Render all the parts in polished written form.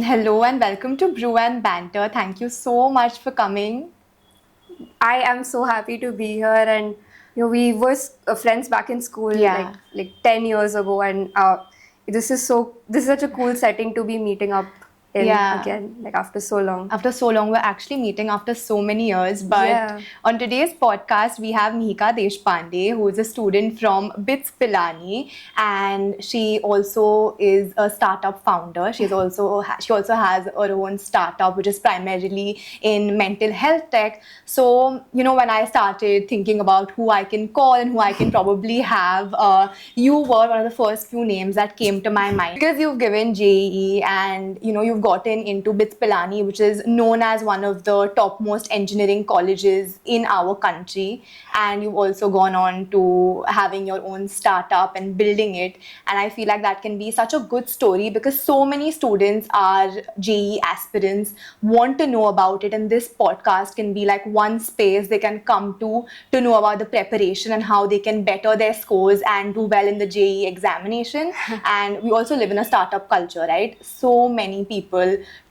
Hello and welcome to Brew and Banter. Thank you so much for coming. I am so happy to be here, and we were friends back in school Yeah. like 10 years ago, and this is such a cool setting to be meeting up in Yeah. again, like after so long. After so long, we're actually meeting after so many years. But Yeah. on today's podcast, we have Mihika Deshpande, who is a student from BITS Pilani, and she also is a startup founder. She also has her own startup, which is primarily in mental health tech. So when I started thinking about who I can call and who I can probably have, you were one of the first few names that came to my mind because you've given JEE and you've gotten into BITS Pilani, which is known as one of the topmost engineering colleges in our country, and you've also gone on to having your own startup and building it. And I feel like that can be such a good story because so many students are JEE aspirants, want to know about it, and this podcast can be like one space they can come to know about the preparation and how they can better their scores and do well in the JEE examination. And we also live in a startup culture, right? So many people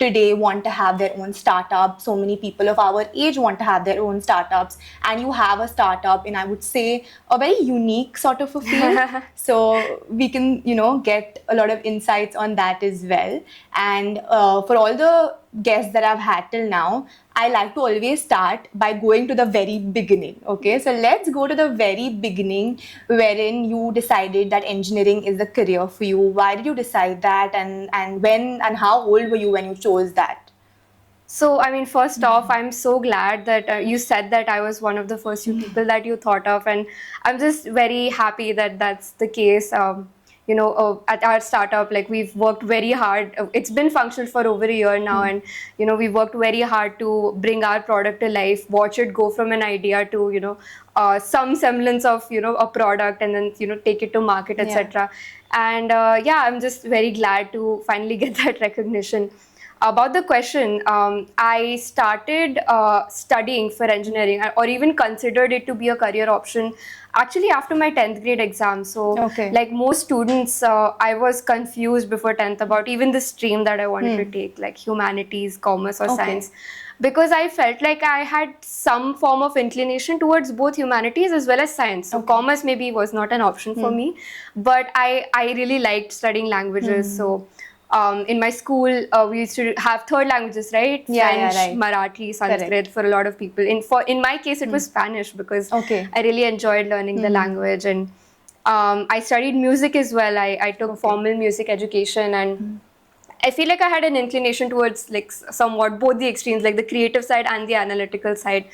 today want to have their own startup. So many people of our age want to have their own startups, and you have a startup in, I would say, a very unique sort of a field. So we can get a lot of insights on that as well. And for all the guests that I've had till now, I like to always start by going to the very beginning. Okay, so let's go to the very beginning, wherein you decided that engineering is the career for you. Why did you decide that, and when and how old were you when you chose that? So, I mean, first off, I'm so glad that you said that I was one of the first few people that you thought of, and I'm just very happy that that's the case. At our startup, like we've worked very hard. It's been functional for over a year now, and we worked very hard to bring our product to life, watch it go from an idea to some semblance of a product, and then take it to market, Yeah. etc. And yeah, I'm just very glad to finally get that recognition. About the question, I started studying for engineering, or even considered it to be a career option actually after my 10th grade exam. So, Okay. like most students, I was confused before 10th about even the stream that I wanted to take, like humanities, commerce, or Okay. science, because I felt like I had some form of inclination towards both humanities as well as science. So, commerce maybe was not an option for me, but I really liked studying languages. So, in my school, we used to have third languages, right? Yeah, French, right. Marathi, Sanskrit. Correct. For a lot of people. In my case, it was Spanish because Okay. I really enjoyed learning the language, and I studied music as well. I took formal music education, and I feel like I had an inclination towards like somewhat both the extremes, like the creative side and the analytical side.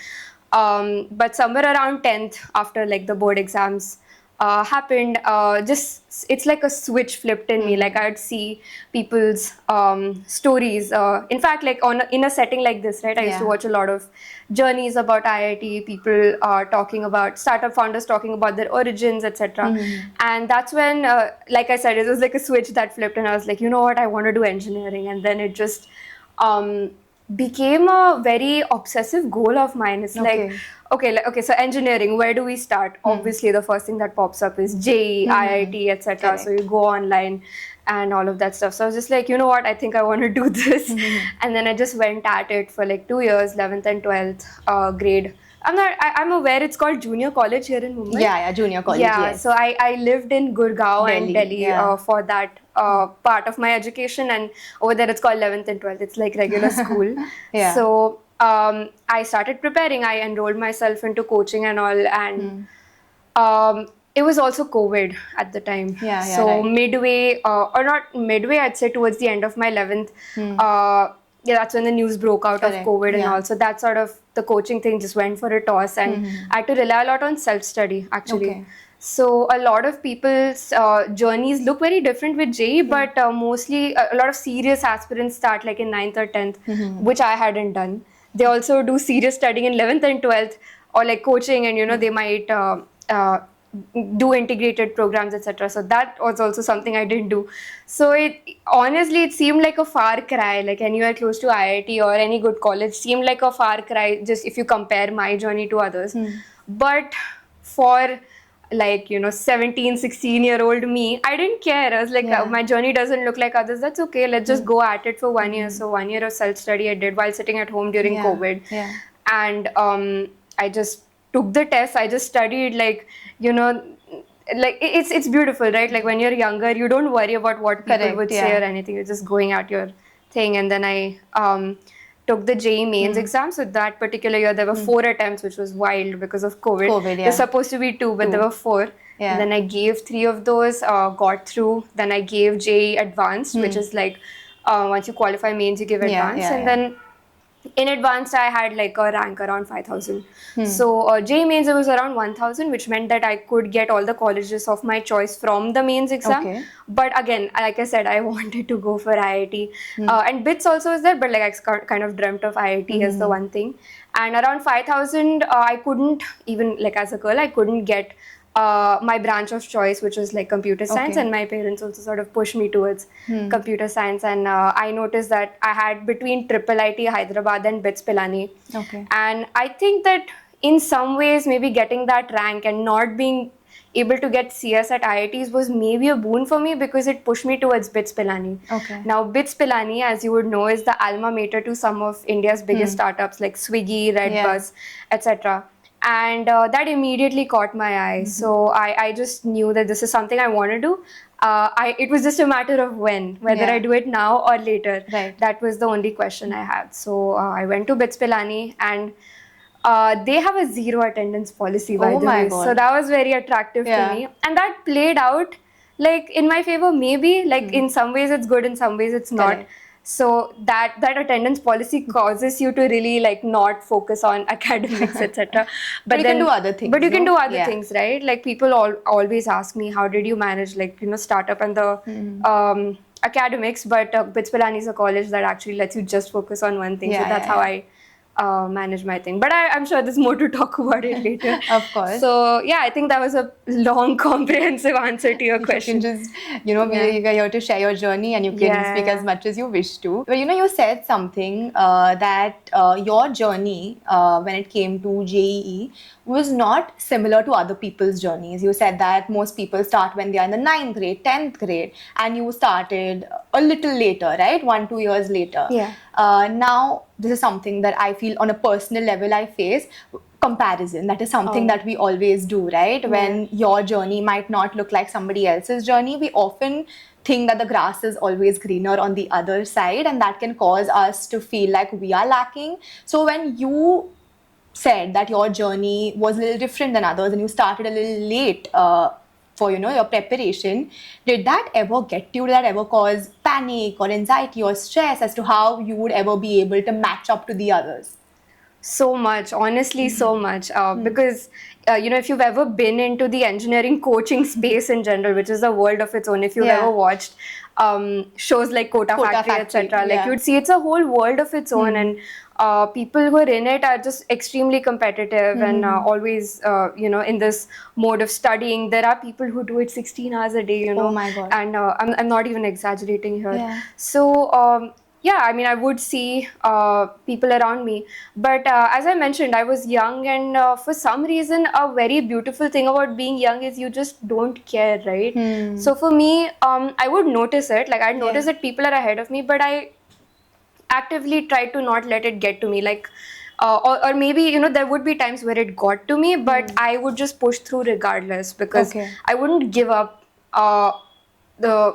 But somewhere around 10th, after like the board exams happened, just it's like a switch flipped in me. Like I'd see people's stories. In fact, like in a setting like this, right? I used to Yeah. watch a lot of journeys about IIT, people talking about startup founders talking about their origins, etc. And that's when, like I said, it was like a switch that flipped, and I was like, you know what, I want to do engineering, and then it just um, became a very obsessive goal of mine. It's like, okay, so engineering, where do we start? Obviously, the first thing that pops up is JEE, IIT, etc. So you go online and all of that stuff. So I was just like, you know what, I think I want to do this. And then I just went at it for like 2 years, 11th and 12th grade. I'm aware it's called junior college here in Mumbai. Yeah, junior college. Yeah, Yes. so I lived in Gurgaon and Delhi, Delhi yeah. for that part of my education, and over there it's called 11th and 12th. It's like regular school. Yeah. So I started preparing. I enrolled myself into coaching and all, and it was also COVID at the time. Yeah, So right. midway, or not midway, I'd say towards the end of my 11th, yeah, that's when the news broke out of Correct, COVID and yeah. all. So that sort of the coaching thing just went for a toss, and I had to rely a lot on self-study actually. Okay. So a lot of people's journeys look very different with JEE, but mostly a lot of serious aspirants start like in 9th or 10th, which I hadn't done. They also do serious studying in 11th and 12th, or like coaching, and they might do integrated programs, etc. So that was also something I didn't do. So it seemed like a far cry, like anywhere close to IIT or any good college seemed like a far cry, just if you compare my journey to others. But for like 17-16-year-old me, I didn't care. I was like, Yeah. my journey doesn't look like others, that's okay, let's just go at it for 1 year. So 1 year of self study I did while sitting at home during Yeah. COVID. Yeah. And I just took the test. I just studied, like, like it's beautiful, right? Like when you're younger, you don't worry about what people Correct, would say yeah. or anything. You're just going at your thing. And then I took the JEE mains exam. So that particular year there were 4 attempts, which was wild because of COVID. COVID, yeah. There's supposed to be 2, but there were 4. Yeah. And then I gave 3 of those, got through. Then I gave JEE advanced, which is like once you qualify mains, you give Yeah, advanced. yeah, And yeah. then in advanced, I had like a rank around 5,000. So JEE mains, it was around 1,000, which meant that I could get all the colleges of my choice from the mains exam. Okay. But again, like I said, I wanted to go for IIT. And BITS also is there, but like I kind of dreamt of IIT as the one thing. And around 5,000, I couldn't even, like as a girl, I couldn't get my branch of choice, which was like computer science. Okay. And my parents also sort of pushed me towards computer science. And I noticed that I had between IIIT Hyderabad and BITS Pilani. Okay. And I think that in some ways, maybe getting that rank and not being able to get CS at IITs was maybe a boon for me, because it pushed me towards BITS Pilani. Okay. Now, BITS Pilani, as you would know, is the alma mater to some of India's biggest startups like Swiggy, Redbus, etc. And that immediately caught my eye. So I just knew that this is something I want to do. It was just a matter of whether I do it now or later. Right. That was the only question I had. So I went to BITS Pilani, and they have a 0 attendance policy, by Oh the my way. God. So that was very attractive Yeah. to me. And that played out like in my favor, maybe. Like in some ways it's good, in some ways it's not. Correct. So that attendance policy causes you to really like not focus on academics, etc. But you can do other things, But you can no? do other Yeah. things, right? Like people always ask me, how did you manage like startup and the academics? But BITS Pilani is a college that actually lets you just focus on one thing. Yeah, So that's yeah, how yeah. I manage my thing. But I'm sure there's more to talk about it later. Of course. So yeah, I think that was a long, comprehensive answer to your You question. can just, you're here to share your journey, and you can Yeah, speak yeah. as much as you wish to. But you said something that your journey when it came to JEE was not similar to other people's journeys. You said that most people start when they are in the 9th grade, 10th grade, and you started a little later, right? 1-2 years later. Yeah. Now, this is something that I feel on a personal level I face. Comparison, that is something that we always do, right? When your journey might not look like somebody else's journey, we often think that the grass is always greener on the other side, and that can cause us to feel like we are lacking. So when you said that your journey was a little different than others and you started a little late for your preparation, did that ever get you? Did that ever cause panic or anxiety or stress as to how you would ever be able to match up to the others? So much, honestly, so much. Because, if you've ever been into the engineering coaching space in general, which is a world of its own, if you've ever watched shows like Kota Factory, etc., like you'd see it's a whole world of its own, and people who are in it are just extremely competitive and always, in this mode of studying. There are people who do it 16 hours a day, Oh my God. and I'm not even exaggerating here. Yeah. So, yeah, I mean, I would see people around me. But as I mentioned, I was young, and for some reason, a very beautiful thing about being young is you just don't care, right? So for me, I would notice it. Like, I'd notice that people are ahead of me, but I actively tried to not let it get to me. Like, or maybe, there would be times where it got to me, but I would just push through regardless, because I wouldn't give up the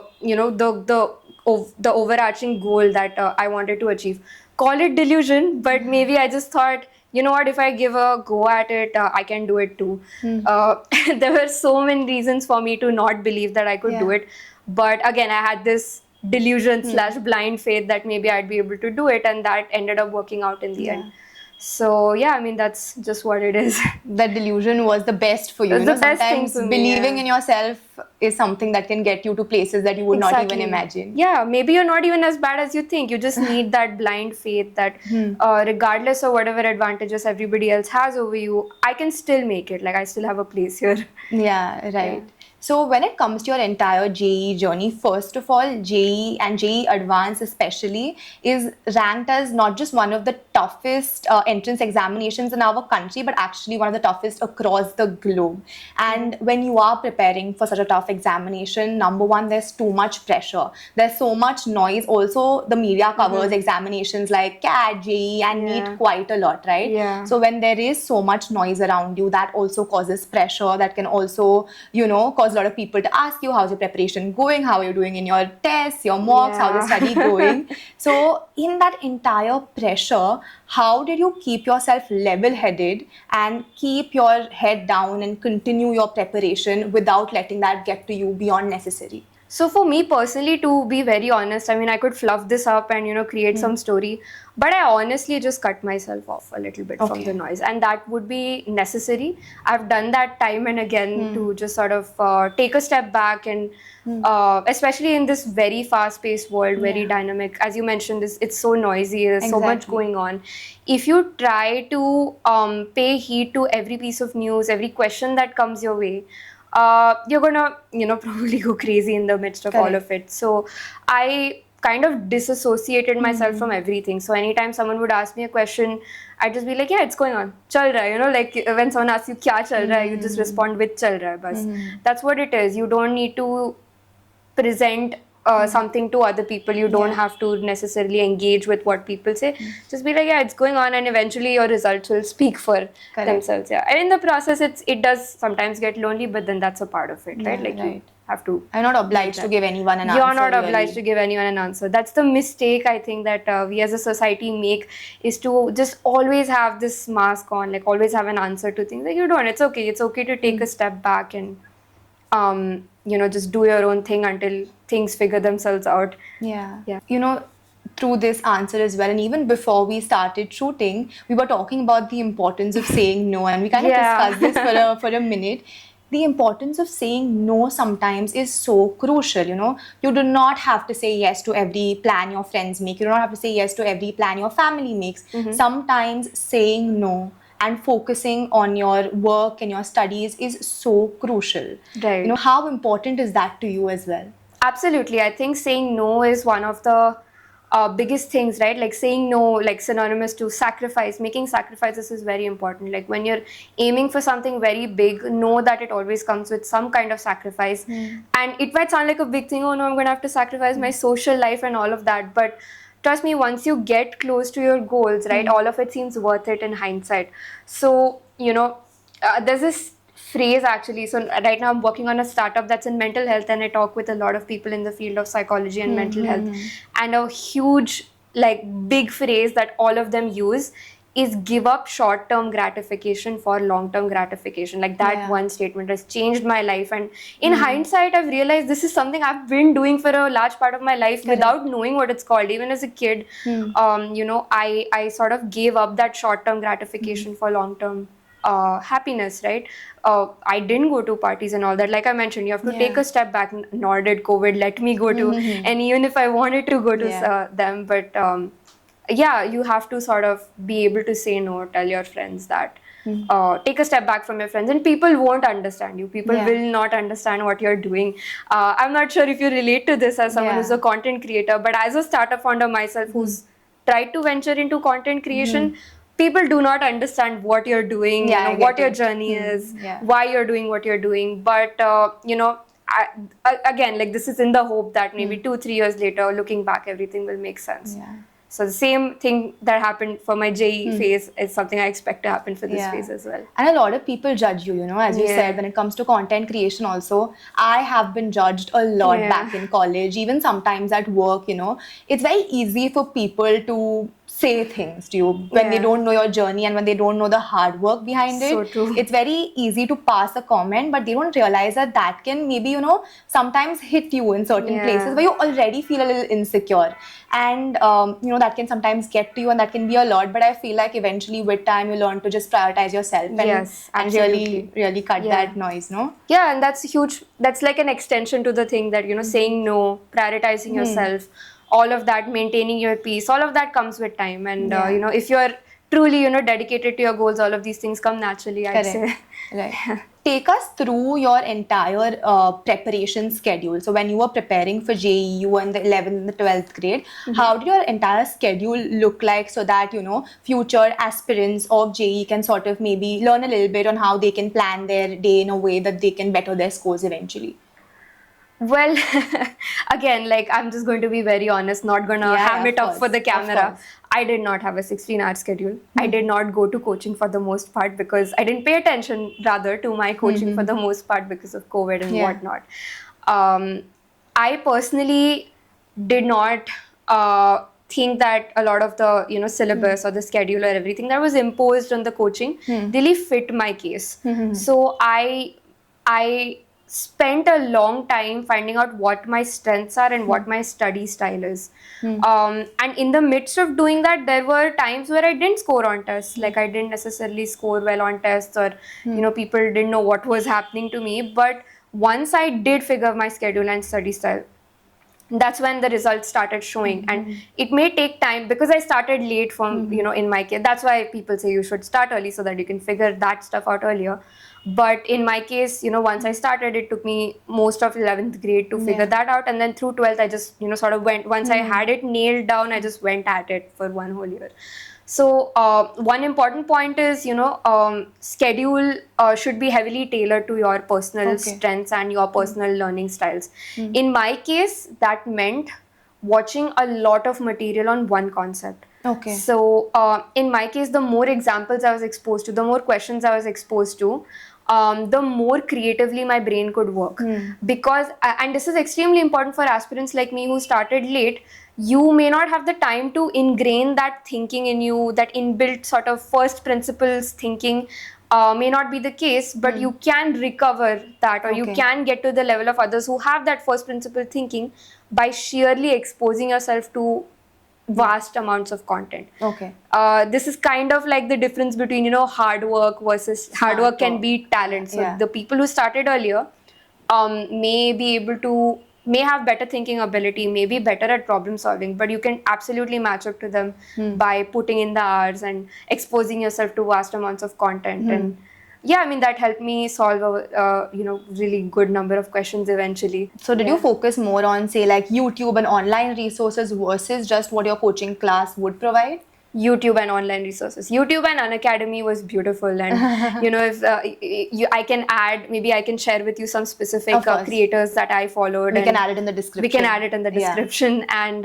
overarching goal that I wanted to achieve. Call it delusion, but maybe I just thought, you know what, if I give a go at it, I can do it too. There were so many reasons for me to not believe that I could do it. But again, I had this delusion / blind faith that maybe I'd be able to do it, and that ended up working out in the end. So yeah, I mean, that's just what it is. That delusion was the best for you. It's the best thing Sometimes for me, believing in yourself is something that can get you to places that you would not even imagine. Yeah, maybe you're not even as bad as you think. You just need that blind faith that regardless of whatever advantages everybody else has over you, I can still make it. Like, I still have a place here. Yeah, right. So when it comes to your entire JEE journey, first of all, JEE and JEE Advanced especially is ranked as not just one of the toughest entrance examinations in our country, but actually one of the toughest across the globe. And when you are preparing for such a tough examination, number one, there's too much pressure. There's so much noise. Also, the media covers examinations like CAT, JEE, and NEET quite a lot, right? Yeah. So when there is so much noise around you, that also causes pressure. That can also, cause a lot of people to ask you, how's your preparation going? How are you doing in your tests, your mocks? How's your study going? So in that entire pressure, how did you keep yourself level-headed and keep your head down and continue your preparation without letting that get to you beyond necessary? So for me personally, to be very honest, I mean, I could fluff this up and, create some story, but I honestly just cut myself off a little bit from the noise, and that would be necessary. I've done that time and again to just sort of take a step back and especially in this very fast-paced world, very dynamic, as you mentioned, it's so noisy, there's so much going on. If you try to pay heed to every piece of news, every question that comes your way, you're gonna, probably go crazy in the midst of all of it. So I kind of disassociated myself from everything. So anytime someone would ask me a question, I'd just be like, yeah, it's going on. Chal raha hai, like when someone asks you, kya chal raha hai, you just respond with chal raha hai, bas. That's what it is. You don't need to present something to other people. You don't have to necessarily engage with what people say. Just be like, yeah, it's going on, and eventually your results will speak for themselves. Yeah, and in the process, it does sometimes get lonely, but then that's a part of it, right? Like you have to. I'm not obliged to give anyone an answer. You're not obliged to give anyone an answer. That's the mistake I think that we as a society make, is to just always have this mask on, like always have an answer to things. Like you don't. It's okay. It's okay to take a step back and just do your own thing until things figure themselves out. Yeah. Through this answer as well, and even before we started shooting, we were talking about the importance of saying no, and we kind of discussed this for a minute. The importance of saying no sometimes is so crucial. You do not have to say yes to every plan your friends make. You do not have to say yes to every plan your family makes. Sometimes saying no and focusing on your work and your studies is so crucial. Right. How important is that to you as well? Absolutely. I think saying no is one of the biggest things, right? Like saying no, like synonymous to sacrifice. Making sacrifices is very important. Like when you're aiming for something very big, know that it always comes with some kind of sacrifice. And it might sound like a big thing, oh no, I'm going to have to sacrifice my social life and all of that. But trust me, once you get close to your goals, right, all of it seems worth it in hindsight. So, there's this phrase actually. So right now I'm working on a startup that's in mental health, and I talk with a lot of people in the field of psychology and mental health. And a huge, big phrase that all of them use is give up short-term gratification for long-term gratification. Like that one statement has changed my life. And in hindsight, I've realized this is something I've been doing for a large part of my life without knowing what it's called. Even as a kid, I sort of gave up that short-term gratification for long-term happiness, right? I didn't go to parties and all that. Like I mentioned, you have to take a step back. Nor did COVID let me go to, and even if I wanted to go to them, but you have to sort of be able to say no, tell your friends that. Take a step back from your friends, and people won't understand you. People will not understand what you're doing. I'm not sure if you relate to this as someone who's a content creator, but as a startup founder myself who's tried to venture into content creation, people do not understand what you're doing, what your journey is, why you're doing what you're doing. But, again, like this is in the hope that maybe 2-3 years later, looking back, everything will make sense. So the same thing that happened for my JEE phase is something I expect to happen for this phase as well. And a lot of people judge you, as you said, when it comes to content creation also. I have been judged a lot back in college, even sometimes at work, It's very easy for people to say things to you when they don't know your journey and when they don't know the hard work behind it. So true. It's very easy to pass a comment, but they don't realize that can maybe, sometimes hit you in certain places where you already feel a little insecure. And, that can sometimes get to you, and that can be a lot. But I feel like eventually with time, you learn to just prioritize yourself and really, really cut that noise, no? Yeah, and that's huge. That's like an extension to the thing that, saying no, prioritizing yourself, all of that, maintaining your peace, all of that comes with time. And, if you're truly, dedicated to your goals, all of these things come naturally, I'd say. Right. Take us through your entire preparation schedule. So when you were preparing for JEE, you were in the 11th and the 12th grade. How did your entire schedule look like so that, future aspirants of JEE can sort of maybe learn a little bit on how they can plan their day in a way that they can better their scores eventually? Well, again, like I'm just going to be very honest, not gonna ham it up for the camera. I did not have a 16-hour schedule. I did not go to coaching for the most part because I didn't pay attention rather to my coaching for the most part because of COVID and whatnot. I personally did not think that a lot of the syllabus or the schedule or everything that was imposed on the coaching really fit my case. So I spent a long time finding out what my strengths are and what my study style is. And in the midst of doing that, there were times where I didn't score on tests. Like I didn't necessarily score well on tests, or people didn't know what was happening to me. But once I did figure my schedule and study style, that's when the results started showing. And it may take time because I started late from in my case. That's why people say you should start early so that you can figure that stuff out earlier. But in my case, once I started, it took me most of 11th grade to figure that out. And then through 12th, I just, sort of went, once I had it nailed down, I just went at it for one whole year. So one important point is, schedule should be heavily tailored to your personal strengths and your personal learning styles. In my case, that meant watching a lot of material on one concept. Okay. So in my case, the more examples I was exposed to, the more questions I was exposed to, the more creatively my brain could work. Because, and this is extremely important for aspirants like me who started late, you may not have the time to ingrain that thinking in you, that inbuilt sort of first principles thinking may not be the case, but you can recover that, or you can get to the level of others who have that first principle thinking by sheerly exposing yourself to vast amounts of content. Okay. This is kind of like the difference between hard work versus hard work can beat talent. So the people who started earlier may have better thinking ability, may be better at problem solving, but you can absolutely match up to them by putting in the hours and exposing yourself to vast amounts of content. And yeah, I mean, that helped me solve a really good number of questions eventually. So did you focus more on, say, like YouTube and online resources versus just what your coaching class would provide? YouTube and online resources. YouTube and Unacademy was beautiful, and if I can add, maybe I can share with you some specific creators that I followed. We can add it in the description. We can add it in the description, and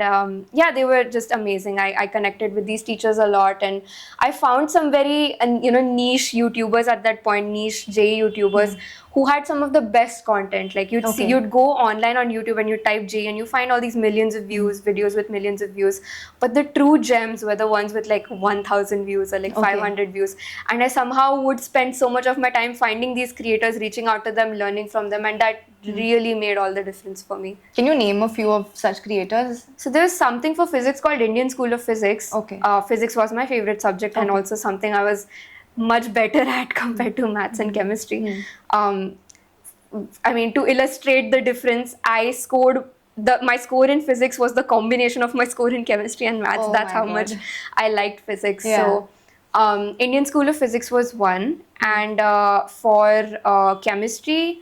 they were just amazing. I connected with these teachers a lot, and I found some very niche YouTubers at that point, niche J YouTubers. Who had some of the best content. Like you'd see, you'd go online on YouTube and you type J and you find all these millions of views, videos with millions of views. But the true gems were the ones with like 1,000 views or like 500 views. And I somehow would spend so much of my time finding these creators, reaching out to them, learning from them. And that really made all the difference for me. Can you name a few of such creators? So there's something for physics called Indian School of Physics. Okay. Physics was my favorite subject and also something I was much better at compared to maths and chemistry. I mean, to illustrate the difference, I scored my score in physics was the combination of my score in chemistry and maths. That's how much I liked physics. So Indian School of Physics was one, and for chemistry,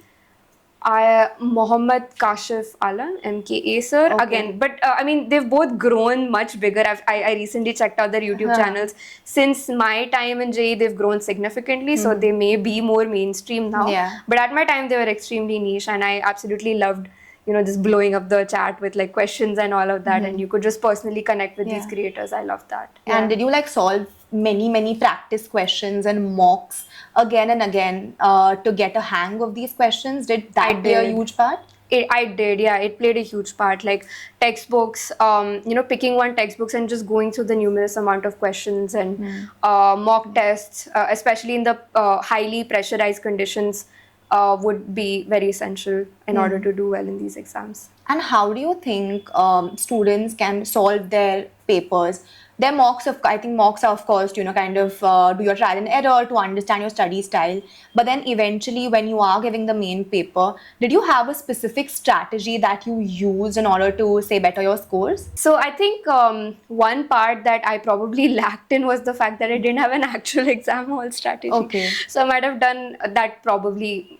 Mohammad Kashif Alam, MKA sir, again. But I mean, they've both grown much bigger. I recently checked out their YouTube channels. Since my time in JEE, they've grown significantly, so they may be more mainstream now. But at my time, they were extremely niche, and I absolutely loved just blowing up the chat with like questions and all of that, and you could just personally connect with these creators. I loved that. And did you like solve many practice questions and mocks again and again to get a hang of these questions? Did that play a huge part? I did, yeah. It played a huge part. Like textbooks, picking one textbooks and just going through the numerous amount of questions and mock tests, especially in the highly pressurized conditions, would be very essential in order to do well in these exams. And how do you think students can solve their papers? Their mocks, I think mocks are, of course, kind of do your trial and error to understand your study style. But then eventually, when you are giving the main paper, did you have a specific strategy that you used in order to say better your scores? So I think one part that I probably lacked in was the fact that I didn't have an actual exam hall strategy. Okay. So I might have done that, probably,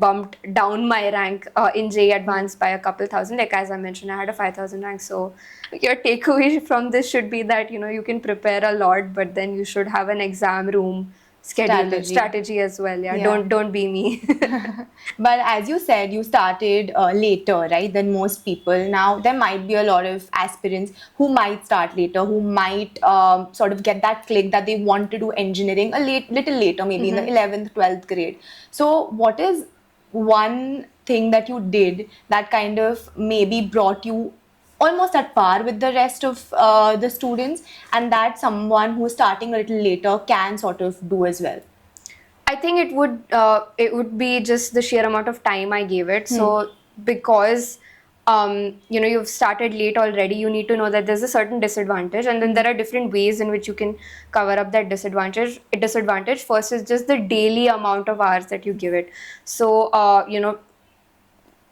bumped down my rank in JEE Advanced by a couple thousand. Like as I mentioned, I had a 5,000 rank. So your takeaway from this should be that, you can prepare a lot, but then you should have an exam room strategy as well. Yeah. Don't be me. But as you said, you started later, right, than most people. Now, there might be a lot of aspirants who might start later, who might sort of get that click that they want to do engineering little later, maybe in the 11th, 12th grade. So, what is one thing that you did that kind of maybe brought you almost at par with the rest of the students, and that someone who's starting a little later can sort of do as well? I think it would be just the sheer amount of time I gave it. So because you've started late already, you need to know that there's a certain disadvantage, and then there are different ways in which you can cover up that disadvantage. First is just the daily amount of hours that you give it. So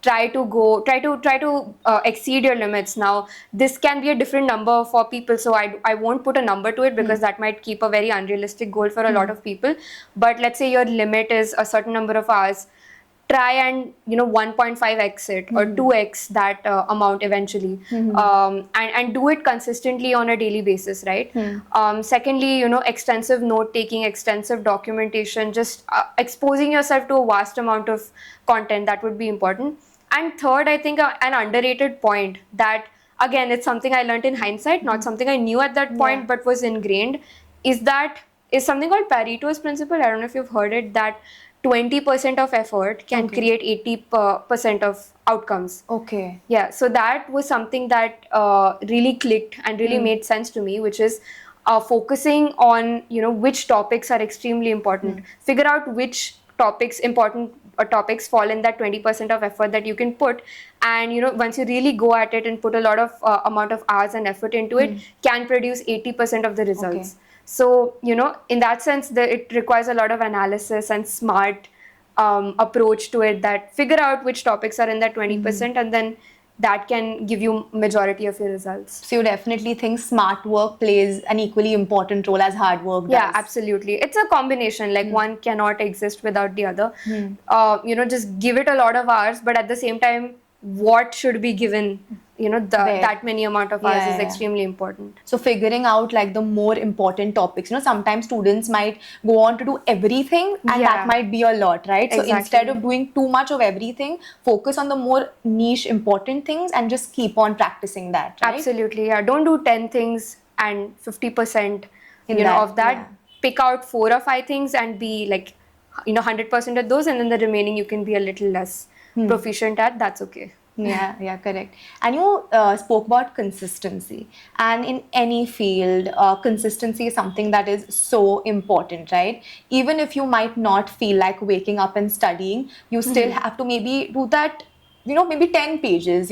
try to exceed your limits. Now this can be a different number for people, so I won't put a number to it, because that might keep a very unrealistic goal for a lot of people. But let's say your limit is a certain number of hours, try and 1.5x it or 2x that amount eventually, and do it consistently on a daily basis, right? Secondly, extensive note taking, extensive documentation, just exposing yourself to a vast amount of content, that would be important. And third, I think an underrated point that, again, it's something I learned in hindsight, not something I knew at that point, but was ingrained, is something called Pareto's principle. I don't know if you've heard it, that 20% of effort can create 80% of outcomes. Okay. Yeah, so that was something that really clicked and really made sense to me, which is focusing on which topics are extremely important. Figure out which topics fall in that 20% of effort that you can put, and once you really go at it and put a lot of amount of hours and effort into it, can produce 80% of the results. Okay. So in that sense, it requires a lot of analysis and smart approach to it, that figure out which topics are in that 20%, and then that can give you majority of your results. So you definitely think smart work plays an equally important role as hard work does? Yeah, absolutely. It's a combination. Like one cannot exist without the other. Just give it a lot of hours, but at the same time, what should be given, that many amount of hours is extremely important. So figuring out like the more important topics, sometimes students might go on to do everything, and that might be a lot, right? Exactly. So instead of doing too much of everything, focus on the more niche important things and just keep on practicing that, right? Absolutely, yeah. Don't do 10 things and 50% of that. Yeah. Pick out 4 or 5 things and be like 100% at those, and then the remaining you can be a little less proficient at. That's okay. Yeah, correct. And you spoke about consistency. And in any field, consistency is something that is so important, right? Even if you might not feel like waking up and studying, you still have to maybe do that, maybe 10 pages,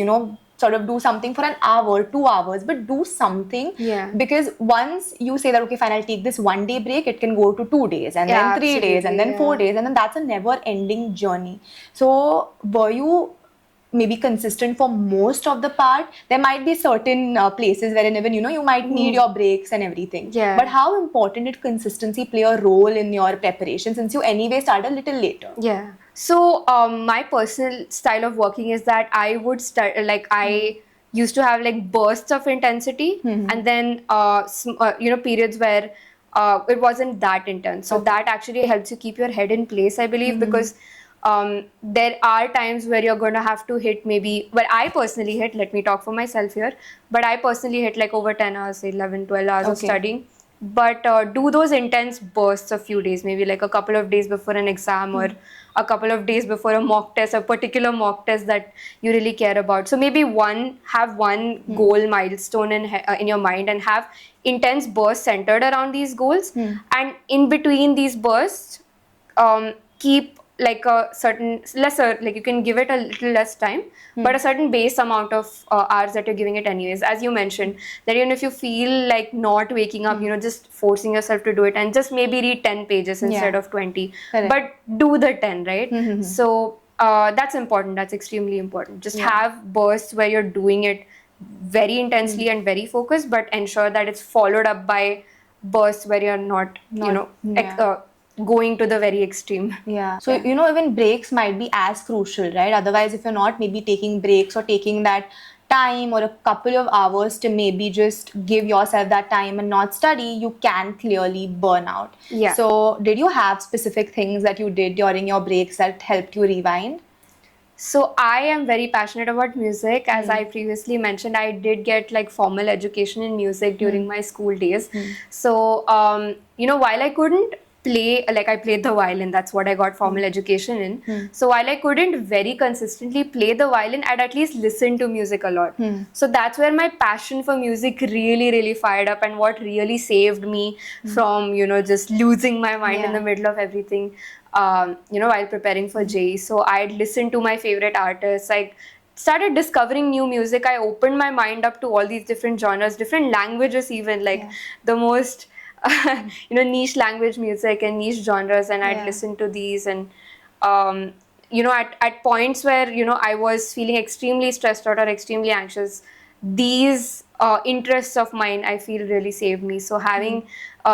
sort of do something for an hour, 2 hours, but do something. Yeah. Because once you say that, okay, fine, I'll take this 1 day break, it can go to 2 days, and then 3 days, and then 4 days, and then that's a never ending journey. So were you maybe consistent for most of the part? There might be certain places wherein even you might need your breaks and everything. Yeah. But how important did consistency play a role in your preparation, since you anyway started a little later? Yeah. So my personal style of working is that I would start I used to have like bursts of intensity, and then periods where it wasn't that intense. So that actually helps you keep your head in place, I believe, because there are times where you're going to have to hit I personally hit, let me talk for myself here, but I personally hit like over 10 hours, say 11, 12 hours of studying. But do those intense bursts a few days, maybe like a couple of days before an exam or a couple of days before a mock test, a particular mock test that you really care about. So maybe have one goal milestone in your mind, and have intense bursts centered around these goals. And in between these bursts, keep like a certain lesser, like you can give it a little less time, but a certain base amount of hours that you're giving it anyways. As you mentioned, that even if you feel like not waking up, just forcing yourself to do it and just maybe read 10 pages instead Yeah. of 20, Correct. but do the 10, right? So that's important. That's extremely important. Just have bursts where you're doing it very intensely and very focused, but ensure that it's followed up by bursts where you're not, going to the very extreme. Yeah. So, even breaks might be as crucial, right? Otherwise, if you're not maybe taking breaks or taking that time or a couple of hours to maybe just give yourself that time and not study, you can clearly burn out. Yeah. So, did you have specific things that you did during your breaks that helped you rewind? So I am very passionate about music. As I previously mentioned, I did get like formal education in music during my school days. So, while I couldn't play, like I played the violin, that's what I got formal education in. So while I couldn't very consistently play the violin, I'd at least listen to music a lot. So that's where my passion for music really, really fired up, and what really saved me from, just losing my mind in the middle of everything. While preparing for JEE. So I'd listen to my favorite artists. I started discovering new music. I opened my mind up to all these different genres, different languages, even like the most, niche language music and niche genres. And I'd listen to these. And, at points where, I was feeling extremely stressed out or extremely anxious, these interests of mine, I feel, really saved me. So having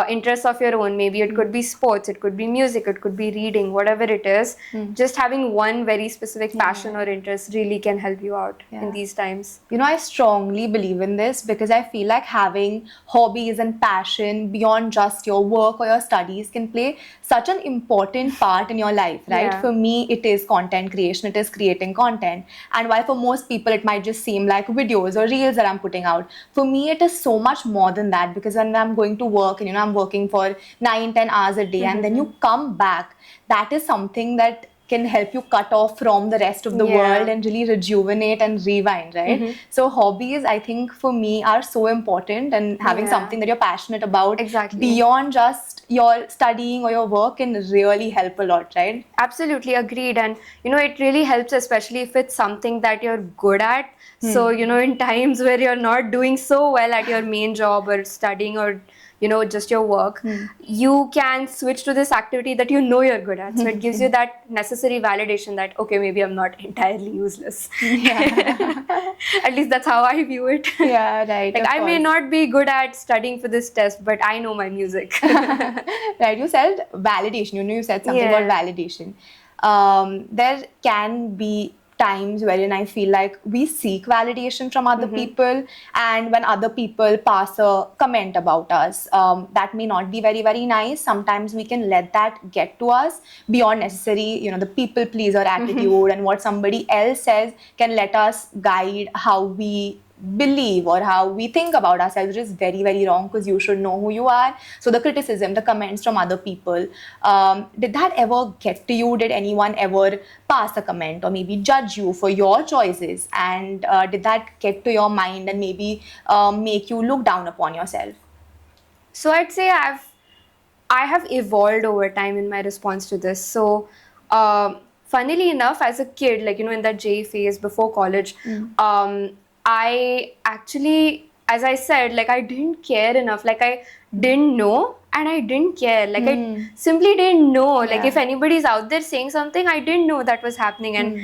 interests of your own, maybe it could be sports, it could be music, it could be reading, whatever it is, just having one very specific passion or interest really can help you out in these times. I strongly believe in this because I feel like having hobbies and passion beyond just your work or your studies can play such an important part in your life, right? For me, it is content creation, it is creating content. And while for most people, it might just seem like videos or reels that I'm putting out, for me, it is so much more than that, because when I'm going to work and, I'm working for 9-10 hours a day, and then you come back, that is something that can help you cut off from the rest of the world and really rejuvenate and rewind, right? So hobbies, I think for me, are so important, and having something that you're passionate about beyond just your studying or your work can really help a lot, right? Absolutely, agreed. And it really helps, especially if it's something that you're good at. So in times where you're not doing so well at your main job or studying or just your work, you can switch to this activity that you're good at. So it gives you that necessary validation that, okay, maybe I'm not entirely useless. At least that's how I view it. Yeah, right. Like I may not be good at studying for this test, but I know my music. Right, you said validation. You said something about validation. There can be times wherein I feel like we seek validation from other people, and when other people pass a comment about us, that may not be very, very nice. Sometimes we can let that get to us beyond necessary, the people pleaser attitude, and what somebody else says can let us guide how we believe or how we think about ourselves, which is very, very wrong, because you should know who you are. So the criticism, the comments from other people, did that ever get to you? Did anyone ever pass a comment or maybe judge you for your choices? And did that get to your mind and maybe make you look down upon yourself? So I'd say I have evolved over time in my response to this. So funnily enough, as a kid, like in that JEE phase before college, I actually, as I said, like I didn't care enough. Like I didn't know and I didn't care. Like I simply didn't know. Like if anybody's out there saying something, I didn't know that was happening. And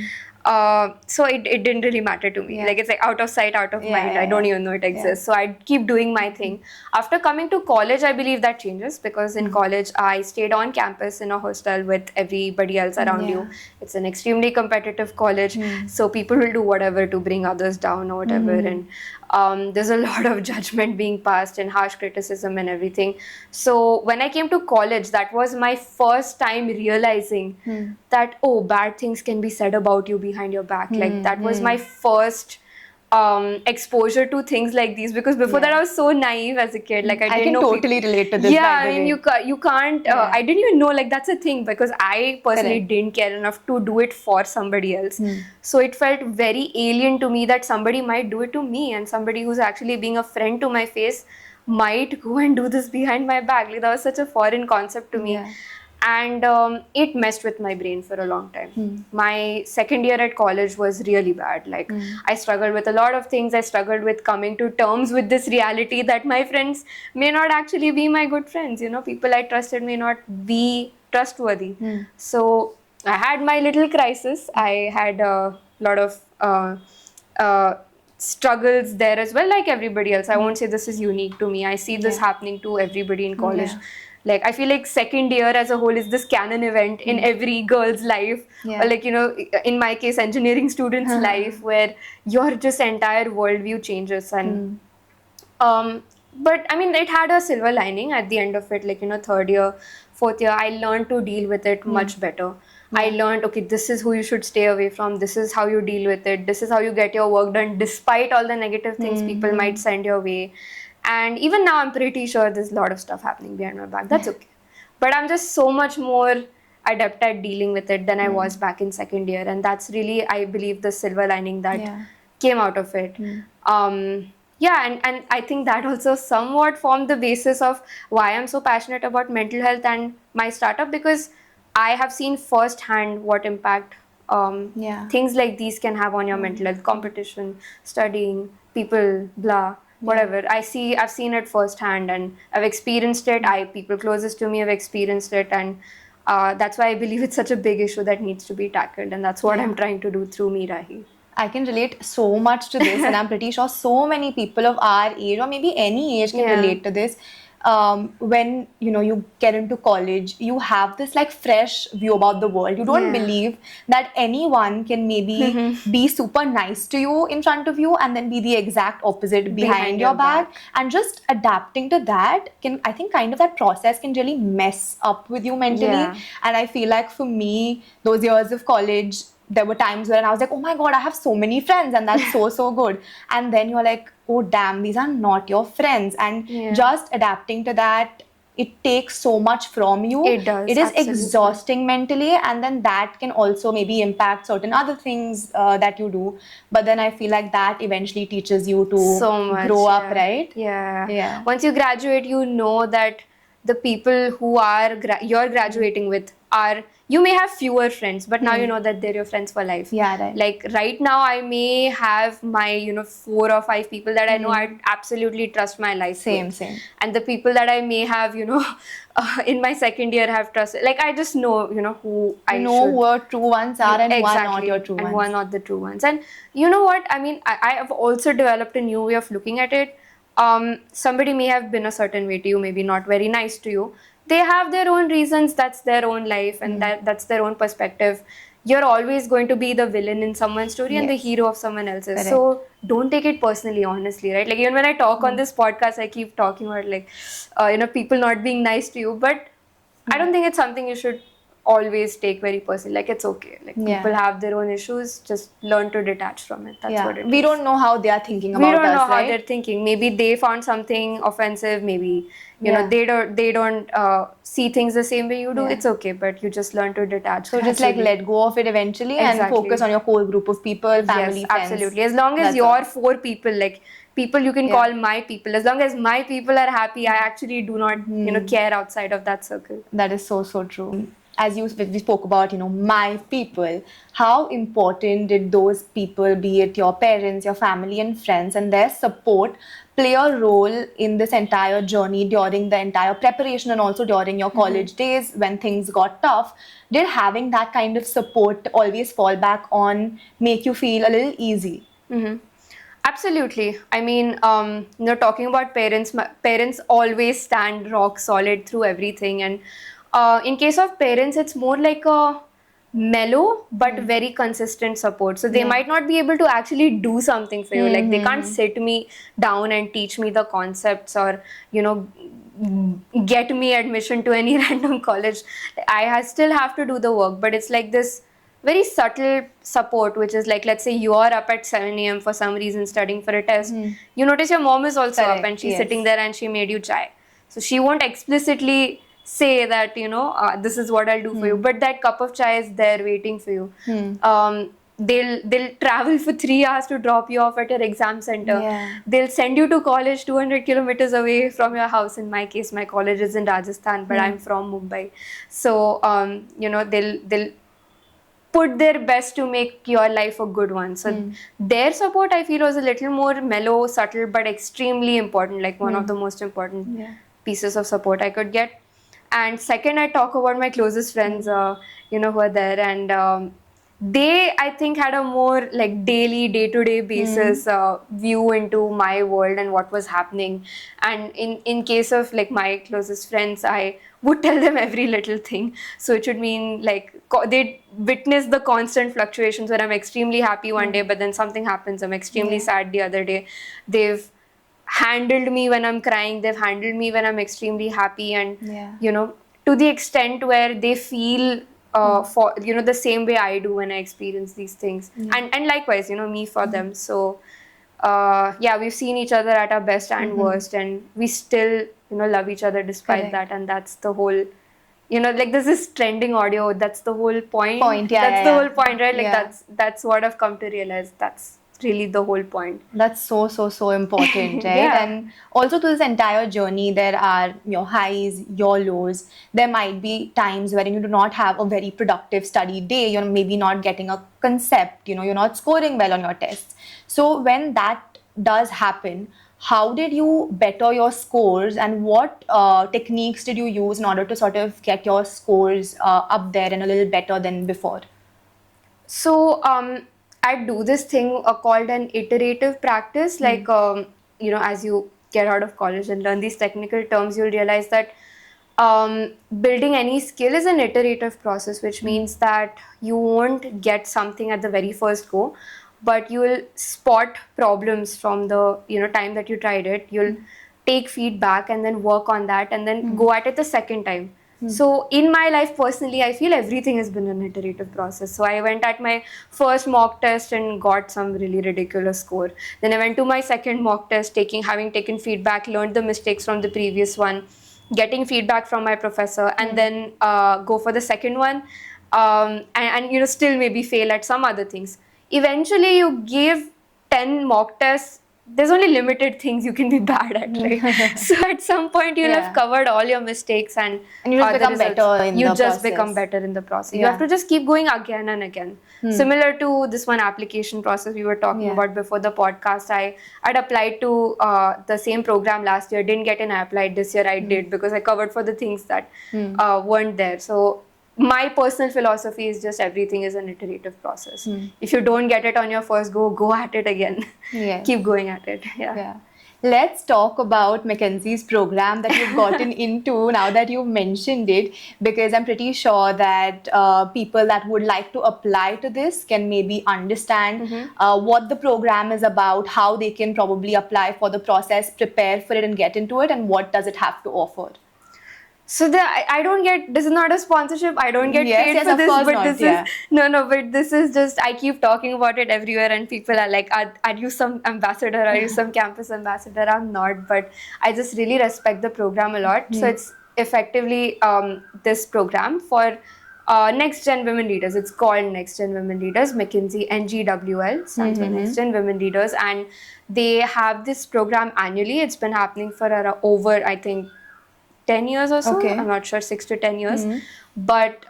so it didn't really matter to me. Like it's like out of sight, out of mind. I don't even know it exists. So I'd keep doing my thing. After coming to college, I believe that changes, because in college, I stayed on campus in a hostel with everybody else around you. It's an extremely competitive college. So people will do whatever to bring others down or whatever. And there's a lot of judgment being passed and harsh criticism and everything. So when I came to college, that was my first time realizing that, oh, bad things can be said about you behind your back. Like that was my first exposure to things like these, because before that I was so naive as a kid. Like I didn't know totally relate to this. I mean you can't I didn't even know like that's a thing, because I personally didn't care enough to do it for somebody else. So it felt very alien to me that somebody might do it to me, and somebody who's actually being a friend to my face might go and do this behind my back. Like that was such a foreign concept to me. and it messed with my brain for a long time. My second year at college was really bad. Like, I struggled with a lot of things. I struggled with coming to terms with this reality that my friends may not actually be my good friends. You know, people I trusted may not be trustworthy. So I had my little crisis. I had a lot of struggles there as well, like everybody else. I won't say this is unique to me. I see this happening to everybody in college. Yeah. Like, I feel like second year as a whole is this canon event in every girl's life, Yeah. or like, you know, in my case, engineering students' life, where your just entire worldview changes. And but I mean, it had a silver lining at the end of it. Like, you know, third year, fourth year, I learned to deal with it much better. I learned, okay, this is who you should stay away from. This is how you deal with it. This is how you get your work done, despite all the negative things people might send your way. And even now, I'm pretty sure there's a lot of stuff happening behind my back. That's okay. But I'm just so much more adept at dealing with it than I was back in second year. And that's really, I believe, the silver lining that came out of it. And I think that also somewhat formed the basis of why I'm so passionate about mental health and my startup, because I have seen firsthand what impact things like these can have on your mental health. Competition, studying, people, blah, whatever. I've seen it firsthand, and I've experienced it. People closest to me have experienced it, and that's why I believe it's such a big issue that needs to be tackled, and that's what I'm trying to do through Meerahi. I can relate so much to this, and I'm pretty sure so many people of our age, or maybe any age, can relate to this. When you get into college, you have this like fresh view about the world. You don't believe that anyone can maybe be super nice to you in front of you and then be the exact opposite behind your back. And just adapting to that I think kind of that process can really mess up with you mentally. And I feel like for me, those years of college, there were times when I was like, oh my God, I have so many friends, and that's so good. And then you're like, oh damn, these are not your friends. And just adapting to that, it takes so much from you. It does. It is absolutely. exhausting mentally, and then that can also maybe impact certain other things that you do. But then I feel like that eventually teaches you to so much, grow up, right? Yeah. Once you graduate, you know that the people who you're graduating with you may have fewer friends, but now you know that they're your friends for life. Yeah, right. Like right now, I may have my 4 or 5 people that I know I absolutely trust my life with. Same. And the people that I may have in my second year have trusted. Like, I just know who I know who your true ones are, and who are not your true and ones. who are not the true ones. And you know what? I mean, I have also developed a new way of looking at it. Somebody may have been a certain way to you, maybe not very nice to you. They have their own reasons. That's their own life, and that's their own perspective. You're always going to be the villain in someone's story and the hero of someone else's. Correct. So don't take it personally, honestly, right? Like, even when I talk on this podcast, I keep talking about like people not being nice to you, but I don't think it's something you should always take very personally. Like, it's okay. Like, people have their own issues. Just learn to detach from it. That's what it is. We don't know how they are thinking about us, We don't know how right? they're thinking. Maybe they found something offensive. Maybe they don't see things the same way you do. It's okay, but you just learn to detach. So just like let go of it eventually and focus on your core group of people, family, friends. Absolutely. As long as your 4 people, like people you can call my people, as long as my people are happy, I actually do not care outside of that circle. That is so true. As we spoke about, my people, how important did those people, be it your parents, your family and friends, and their support play a role in this entire journey during the entire preparation and also during your college days when things got tough? Did having that kind of support always fall back on make you feel a little easy? Absolutely. I mean, talking about parents, parents always stand rock solid through everything. And in case of parents, it's more like a mellow but very consistent support. So they might not be able to actually do something for you. Like, they can't sit me down and teach me the concepts or, get me admission to any random college. I still have to do the work, but it's like this very subtle support, which is like, let's say you are up at 7 a.m. for some reason studying for a test. You notice your mom is also up and she's sitting there and she made you chai. So she won't explicitly say that, this is what I'll do for you. But that cup of chai is there waiting for you. they'll travel for 3 hours to drop you off at your exam center. Yeah. They'll send you to college 200 kilometers away from your house. In my case, my college is in Rajasthan, but I'm from Mumbai. So you know, they'll put their best to make your life a good one. So their support, I feel, was a little more mellow, subtle, but extremely important, like one of the most important Yeah. pieces of support I could get. And second, I talk about my closest friends, you know, who are there, and they, I think, had a more like daily, day-to-day basis view into my world and what was happening. And in case of like my closest friends, I would tell them every little thing. So it should mean like they'd witness the constant fluctuations where I'm extremely happy one day, but then something happens, I'm extremely sad the other day. They've handled me when I'm crying, they've handled me when I'm extremely happy, and you know, to the extent where they feel for, you know, the same way I do when I experience these things, and likewise, you know, me for them. So yeah, we've seen each other at our best and worst, and we still, you know, love each other despite that. And that's the whole, you know, like there's this trending audio, that's the whole point. That's the whole point, right? Like that's what I've come to realize. That's really the whole point. That's so important, right? And also through this entire journey, there are your highs, your lows. There might be times wherein you do not have a very productive study day. You're maybe not getting a concept, you know, you're not scoring well on your tests. So when that does happen, how did you better your scores, and what techniques did you use in order to sort of get your scores up there and a little better than before? So I do this thing called an iterative practice. Like, you know, as you get out of college and learn these technical terms, you'll realize that building any skill is an iterative process, which means that you won't get something at the very first go, but you will spot problems from the, you know, time that you tried it. You'll take feedback and then work on that, and then go at it the second time. So in my life personally, I feel everything has been an iterative process. So I went at my first mock test and got some really ridiculous score. Then I went to my second mock test, having taken feedback, learned the mistakes from the previous one, getting feedback from my professor, and then go for the second one, and you know, still maybe fail at some other things. Eventually, you give 10 mock tests. There's only limited things you can be bad at, right? So at some point you'll have covered all your mistakes, and you just become better in the process. You just become better in the process. You have to just keep going again and again. Similar to this one application process we were talking about before the podcast, I'd applied to the same program last year, didn't get in, I applied this year, I did, because I covered for the things that weren't there. So my personal philosophy is just everything is an iterative process. If you don't get it on your first go at it again. Keep going at it. Let's talk about Mackenzie's program that you've gotten into now that you've mentioned it, because I'm pretty sure that people that would like to apply to this can maybe understand what the program is about, how they can probably apply for the process, prepare for it and get into it, and what does it have to offer. So I don't get, this is not a sponsorship, I don't get paid for this, but this is, but this is just, I keep talking about it everywhere and people are like, are you some ambassador, are you some campus ambassador? I'm not, but I just really respect the program a lot. So it's effectively this program for Next Gen Women Leaders. It's called Next Gen Women Leaders, McKinsey NGWL, stands for Next Gen Women Leaders, and they have this program annually. It's been happening for over, I think, 10 years or so, I'm not sure, 6 to 10 years. But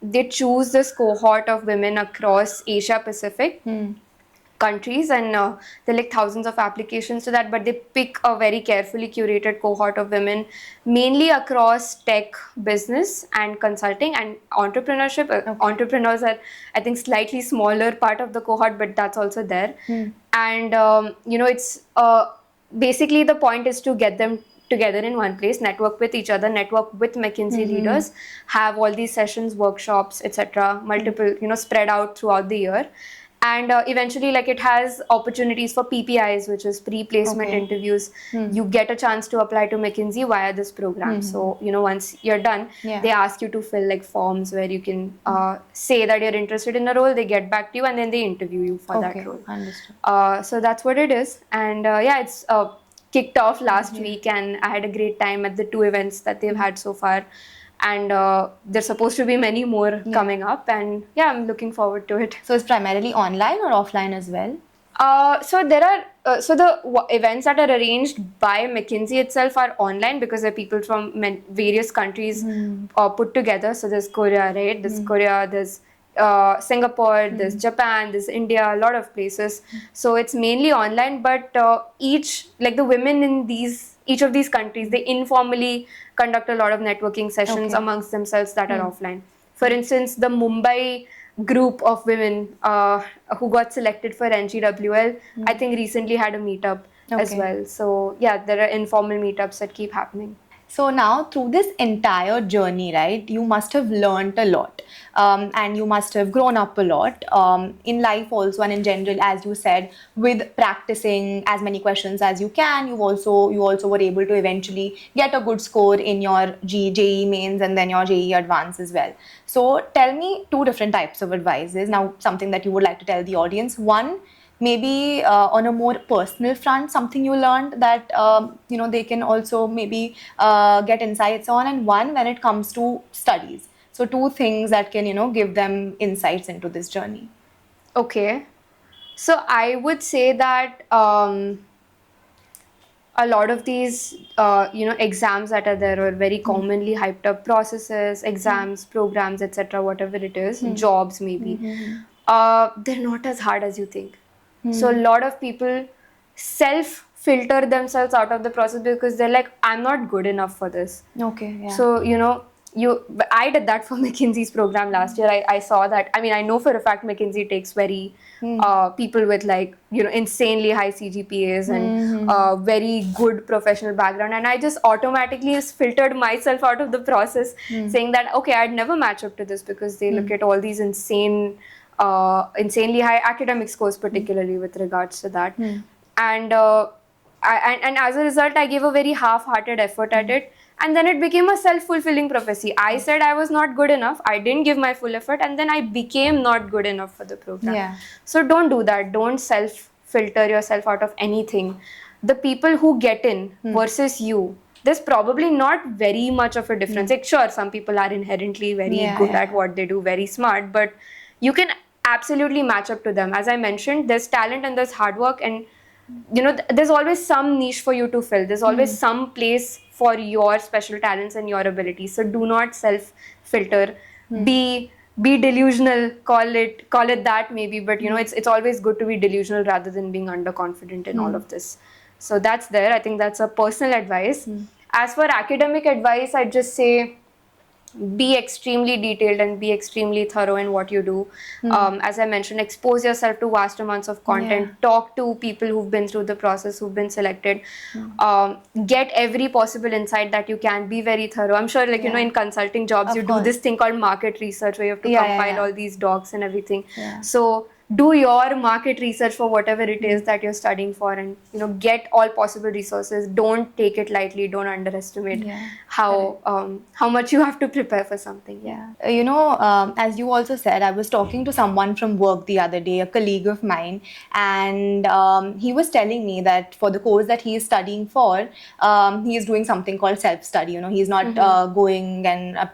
they choose this cohort of women across Asia Pacific countries, and there are like thousands of applications to that, but they pick a very carefully curated cohort of women, mainly across tech, business and consulting and entrepreneurship. Entrepreneurs are, I think, slightly smaller part of the cohort, but that's also there. And you know, it's basically the point is to get them together in one place, network with each other, network with McKinsey leaders, have all these sessions, workshops, etc., multiple, you know, spread out throughout the year. And eventually, like, it has opportunities for PPIs, which is pre-placement interviews. You get a chance to apply to McKinsey via this program. So, you know, once you're done, they ask you to fill like forms where you can say that you're interested in a role, they get back to you, and then they interview you for that role. Understood. So that's what it is. And yeah, it's kicked off last week, and I had a great time at the 2 events that they've had so far. and there's supposed to be many more coming up, and yeah, I'm looking forward to it. So it's primarily online or offline as well? So there are events that are arranged by McKinsey itself are online, because there are people from various countries put together. So there's Korea, right? There's Korea, there's Singapore, there's Japan, there's India, a lot of places. So it's mainly online, but the women in each of these countries, they informally conduct a lot of networking sessions amongst themselves that are offline. For instance, the Mumbai group of women who got selected for NGWL, I think recently had a meetup as well. So yeah, there are informal meetups that keep happening. So now, through this entire journey, right, you must have learned a lot, and you must have grown up a lot in life also, and in general, as you said, with practicing as many questions as you can. You also were able to eventually get a good score in your JEE mains and then your JEE advance as well. So tell me two different types of advices now. Something that you would like to tell the audience. One, maybe on a more personal front, something you learned that they can also maybe get insights on, and one when it comes to studies. So two things that can give them insights into this journey. Okay, so I would say that a lot of these exams that are there are very commonly hyped up processes, exams, programs, etc., whatever it is, jobs maybe, they're not as hard as you think. So a lot of people self-filter themselves out of the process because they're like, I'm not good enough for this. Okay, yeah. So, I did that for McKinsey's program last year. I saw that. I mean, I know for a fact McKinsey takes very people with insanely high CGPAs and very good professional background. And I just automatically filtered myself out of the process, saying that, okay, I'd never match up to this because they look at all these insanely high academic scores, particularly with regards to that. And as a result, I gave a very half-hearted effort at it. And then it became a self-fulfilling prophecy. I said I was not good enough. I didn't give my full effort. And then I became not good enough for the program. Yeah. So don't do that. Don't self-filter yourself out of anything. The people who get in versus you, there's probably not very much of a difference. Like, sure, some people are inherently very good at what they do, very smart. But you can absolutely match up to them. As I mentioned, there's talent and there's hard work. And there's always some niche for you to fill. There's always some place for your special talents and your abilities. So do not self-filter. Be delusional. Call it that maybe. But it's always good to be delusional rather than being underconfident in all of this. So that's there. I think that's a personal advice. As for academic advice, I'd just say, be extremely detailed and be extremely thorough in what you do. As I mentioned, expose yourself to vast amounts of content. Talk to people who've been through the process, who've been selected. Get every possible insight that you can. Be very thorough. I'm sure in consulting jobs, you do this thing called market research, where you have to compile all these docs and everything. So do your market research for whatever it is that you're studying for, and get all possible resources. Don't take it lightly. Don't underestimate how much you have to prepare for something. As you also said, I was talking to someone from work the other day, a colleague of mine, and he was telling me that for the course that he is studying for, he is doing something called self-study. He's not going and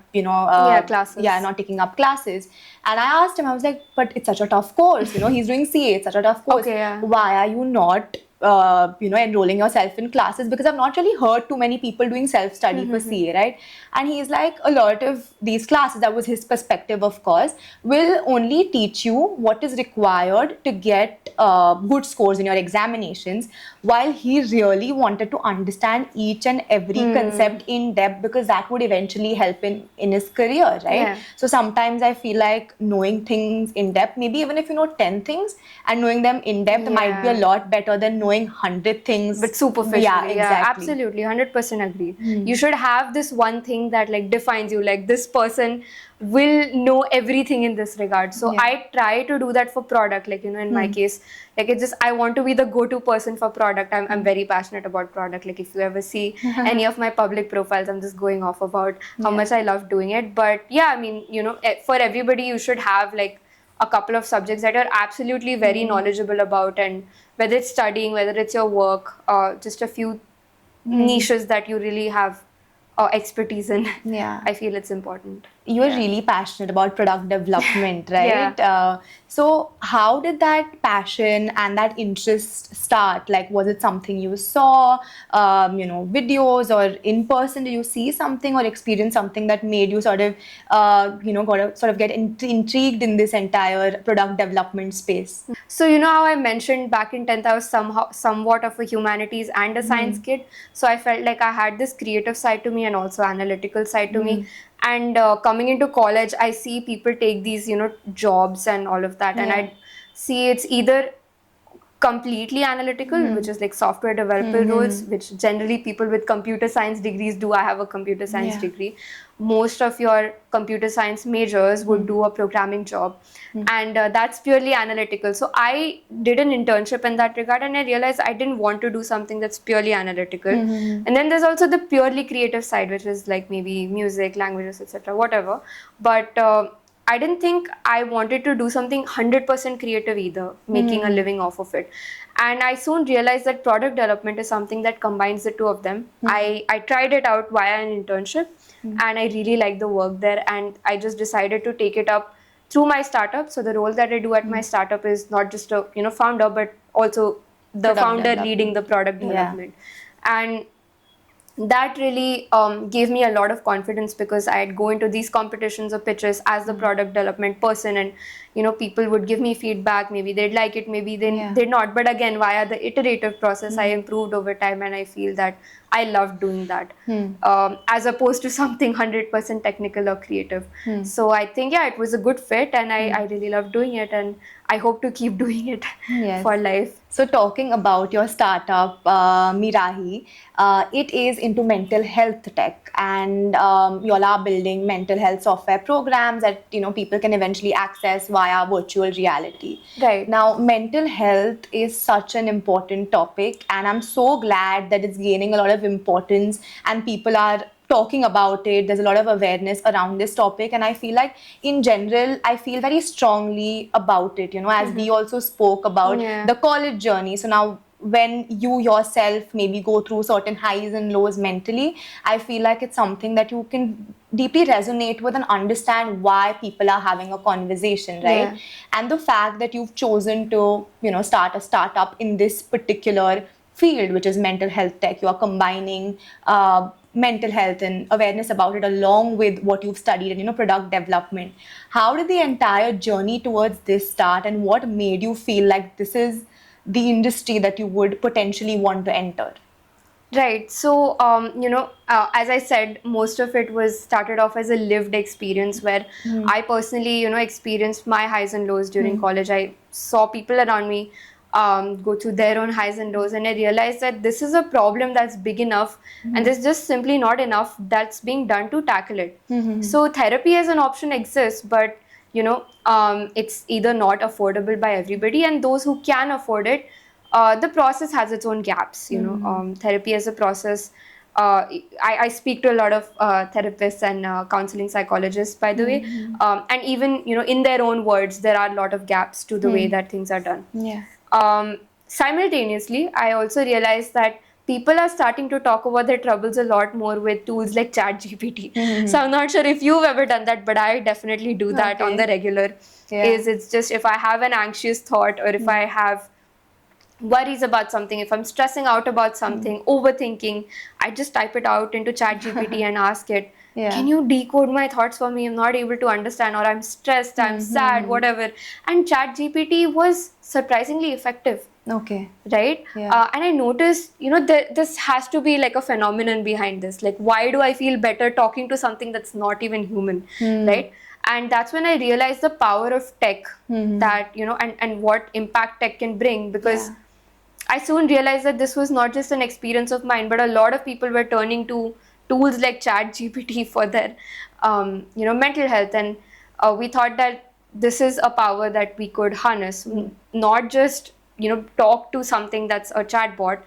classes. Not taking up classes. And I asked him, I was like, but it's such a tough course, he's doing CA, it's such a tough course. Why are you not enrolling yourself in classes? Because I've not really heard too many people doing self-study for CA, right? And he's like, a lot of these classes, that was his perspective, of course, will only teach you what is required to get good scores in your examinations, while he really wanted to understand each and every concept in depth, because that would eventually help in his career, right? So sometimes I feel like knowing things in depth, maybe even if you know 10 things and knowing them in depth might be a lot better than knowing 100 things but superficially. Yeah, exactly. Absolutely, 100% agree. You should have this one thing that defines you, this person will know everything in this regard. So I try to do that for product, in my case, it's just, I want to be the go-to person for product. I'm very passionate about product. If you ever see any of my public profiles, I'm just going off about how much I love doing it. But for everybody, you should have a couple of subjects that you're absolutely very knowledgeable about, and whether it's studying, whether it's your work, just a few niches that you really have expertise in. Yeah. I feel it's important. You're Yeah. really passionate about product development, right? Yeah. So how did that passion and that interest start? Like, was it something you saw, videos, or in person? Did you see something or experience something that made you sort of, get intrigued in this entire product development space? So you know how I mentioned back in 10th I was somewhat of a humanities and a science kid. So I felt like I had this creative side to me and also analytical side to me. And coming into college, I see people take these, jobs and all of that, and Yeah. I see it's either completely analytical, which is like software developer roles, which generally people with computer science degrees do. I have a computer science Yeah. degree. Most of your computer science majors would do a programming job, and that's purely analytical. So I did an internship in that regard, and I realized I didn't want to do something that's purely analytical. And then there's also the purely creative side, which is like maybe music, languages, etc., whatever. But I didn't think I wanted to do something 100% creative either, making a living off of it. And I soon realized that product development is something that combines the two of them. I tried it out via an internship, and I really liked the work there. And I just decided to take it up through my startup. So the role that I do at my startup is not just a founder, but also the Product founder development. leading the product Yeah. development. And that really gave me a lot of confidence, because I'd go into these competitions or pitches as the product development person, and people would give me feedback. Maybe they'd like it, maybe they'd not. But again, via the iterative process, I improved over time, and I feel that I loved doing that, as opposed to something 100% technical or creative. So I think it was a good fit, and I really loved doing it, and I hope to keep doing it Yes. for life. So talking about your startup, Mirahi, it is into mental health tech, and you all are building mental health software programs that people can eventually access via virtual reality. Right. Now, mental health is such an important topic, and I'm so glad that it's gaining a lot of importance and people are talking about it. There's a lot of awareness around this topic, and I feel like in general I feel very strongly about it, as we also spoke about Yeah. the college journey. So now when you yourself maybe go through certain highs and lows mentally, I feel like it's something that you can deeply resonate with and understand why people are having a conversation, right? Yeah. And the fact that you've chosen to start a startup in this particular field, which is mental health tech. You are combining mental health and awareness about it along with what you've studied and product development. How did the entire journey towards this start, and what made you feel like this is the industry that you would potentially want to enter? Right. So, as I said, most of it was started off as a lived experience where I personally, experienced my highs and lows during college. I saw people around me go through their own highs and lows, and I realized that this is a problem that's big enough, and there's just simply not enough that's being done to tackle it. So, therapy as an option exists, but it's either not affordable by everybody, and those who can afford it, the process has its own gaps. Therapy as a process. I speak to a lot of therapists and counseling psychologists, by the way, and even in their own words, there are a lot of gaps to the way that things are done. Yeah. Simultaneously, I also realized that people are starting to talk about their troubles a lot more with tools like ChatGPT. So I'm not sure if you've ever done that, but I definitely do that on the regular. Yeah. It's just if I have an anxious thought, or if I have worries about something, if I'm stressing out about something, overthinking, I just type it out into ChatGPT and ask it, Yeah. can you decode my thoughts for me? I'm not able to understand, or I'm stressed, I'm sad, whatever. And ChatGPT was surprisingly effective. Okay. Right? Yeah. And I noticed, this has to be like a phenomenon behind this. Like, why do I feel better talking to something that's not even human? Right? And that's when I realized the power of tech, that, and what impact tech can bring, because I soon realized that this was not just an experience of mine, but a lot of people were turning to tools like ChatGPT for their, mental health. And we thought that this is a power that we could harness, not just, talk to something that's a chatbot,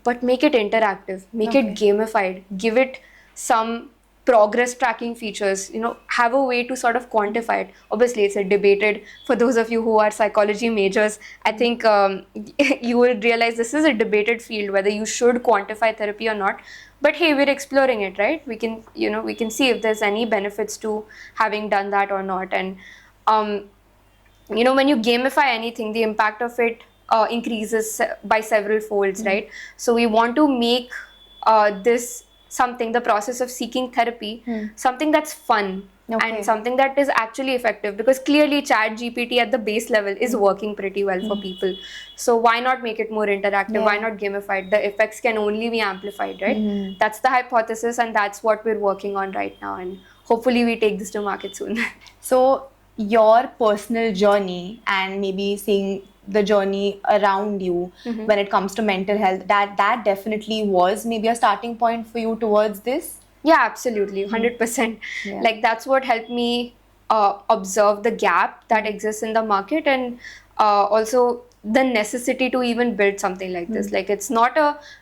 but make it interactive, make it gamified, give it some progress tracking features, have a way to sort of quantify it. Obviously, it's a debated, for those of you who are psychology majors, I think you will realize this is a debated field, whether you should quantify therapy or not. but hey, we're exploring it, right? We can, we can see if there's any benefits to having done that or not. And when you gamify anything, the impact of it increases by several folds, right? So we want to make this something, the process of seeking therapy, something that's fun. Okay. And something that is actually effective, because clearly ChatGPT at the base level is working pretty well for people. So why not make it more interactive? Why not gamify it? The effects can only be amplified, right? That's the hypothesis, and that's what we're working on right now, and hopefully we take this to market soon. So your personal journey and maybe seeing the journey around you when it comes to mental health, that definitely was maybe a starting point for you towards this. Yeah, absolutely, 100%. Like that's what helped me observe the gap that exists in the market, and also the necessity to even build something like this. Like it's not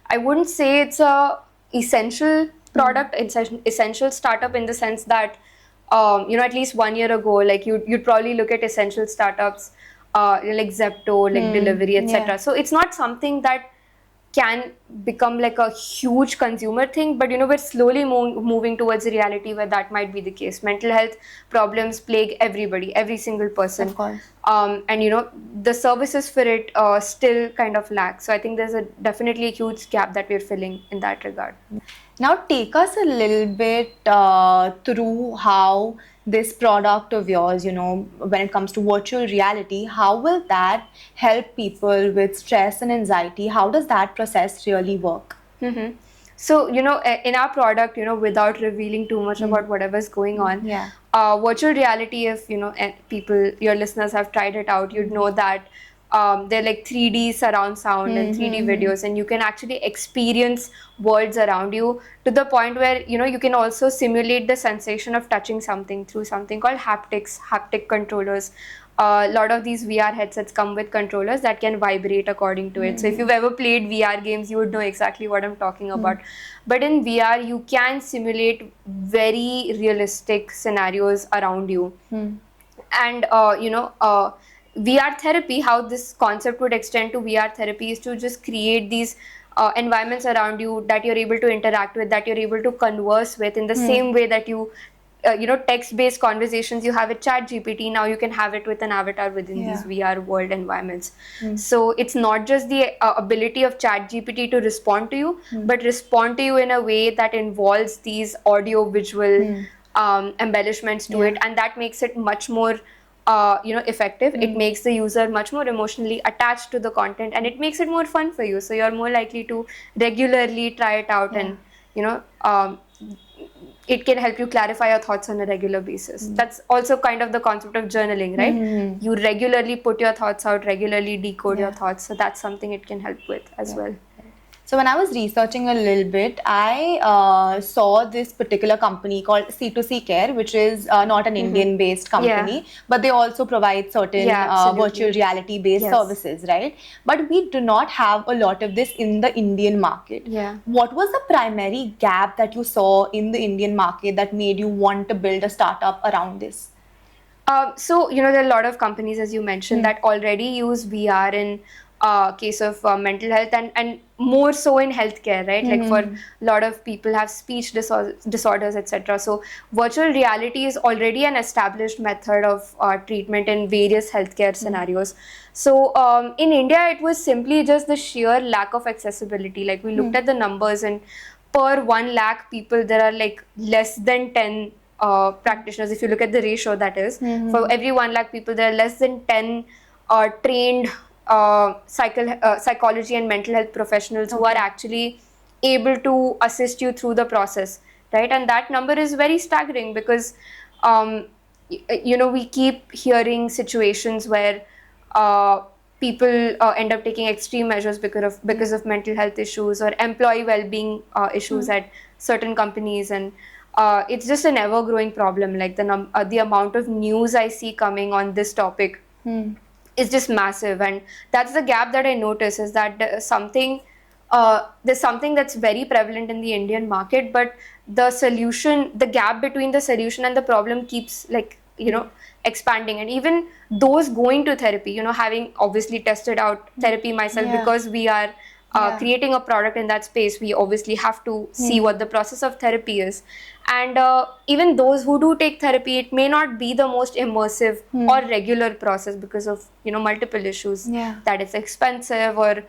I wouldn't say it's a essential product, essential startup, in the sense that at least 1 year ago, like you'd probably look at essential startups like Zepto, like delivery, etc. So it's not something that can become like a huge consumer thing, but we're slowly moving towards a reality where that might be the case. Mental health problems plague everybody, every single person. Of course. And the services for it still kind of lack. So I think there's definitely a huge gap that we're filling in that regard. Now take us a little bit through how this product of yours, when it comes to virtual reality, how will that help people with stress and anxiety? How does that process really work? So, in our product, without revealing too much about whatever's going on, virtual reality, if, people, your listeners have tried it out, you'd know that they're like 3D surround sound and 3D videos, and you can actually experience worlds around you to the point where, you can also simulate the sensation of touching something through something called haptic controllers. A lot of these VR headsets come with controllers that can vibrate according to it. So if you've ever played VR games, you would know exactly what I'm talking about. But in VR, you can simulate very realistic scenarios around you. And, VR therapy, how this concept would extend to VR therapy is to just create these environments around you that you're able to interact with, that you're able to converse with in the same way that you text-based conversations you have with ChatGPT, now you can have it with an avatar within these VR world environments. So it's not just the ability of ChatGPT to respond to you, but respond to you in a way that involves these audio-visual embellishments to it, and that makes it much more effective. It makes the user much more emotionally attached to the content, and it makes it more fun for you. So you're more likely to regularly try it out, and it can help you clarify your thoughts on a regular basis. That's also kind of the concept of journaling, right? You regularly put your thoughts out, regularly decode your thoughts. So that's something it can help with as well. So when I was researching a little bit, I saw this particular company called C2C Care, which is not an Indian-based company, but they also provide certain virtual reality-based services, right? But we do not have a lot of this in the Indian market. What was the primary gap that you saw in the Indian market that made you want to build a startup around this? So, there are a lot of companies, as you mentioned, that already use VR in case of mental health, and more so in healthcare, right? Like for a lot of people have speech disorders, etc. So virtual reality is already an established method of treatment in various healthcare scenarios. So in India, it was simply just the sheer lack of accessibility. Like we looked at the numbers, and per 1 lakh people, there are like less than 10 practitioners. If you look at the ratio, that is, for every 1 lakh people, there are less than 10 trained psychology and mental health professionals who are actually able to assist you through the process, right? And that number is very staggering, because we keep hearing situations where people end up taking extreme measures because of mental health issues or employee well-being issues at certain companies, and it's just an ever-growing problem. Like the amount of news I see coming on this topic is just massive, and that's the gap that I notice, is that there's something that's very prevalent in the Indian market, but the gap between the solution and the problem keeps expanding. And even those going to therapy, having obviously tested out therapy myself, because we are Yeah. creating a product in that space, we obviously have to see what the process of therapy is. And even those who do take therapy, it may not be the most immersive or regular process because of, multiple issues. Yeah. That it's expensive, or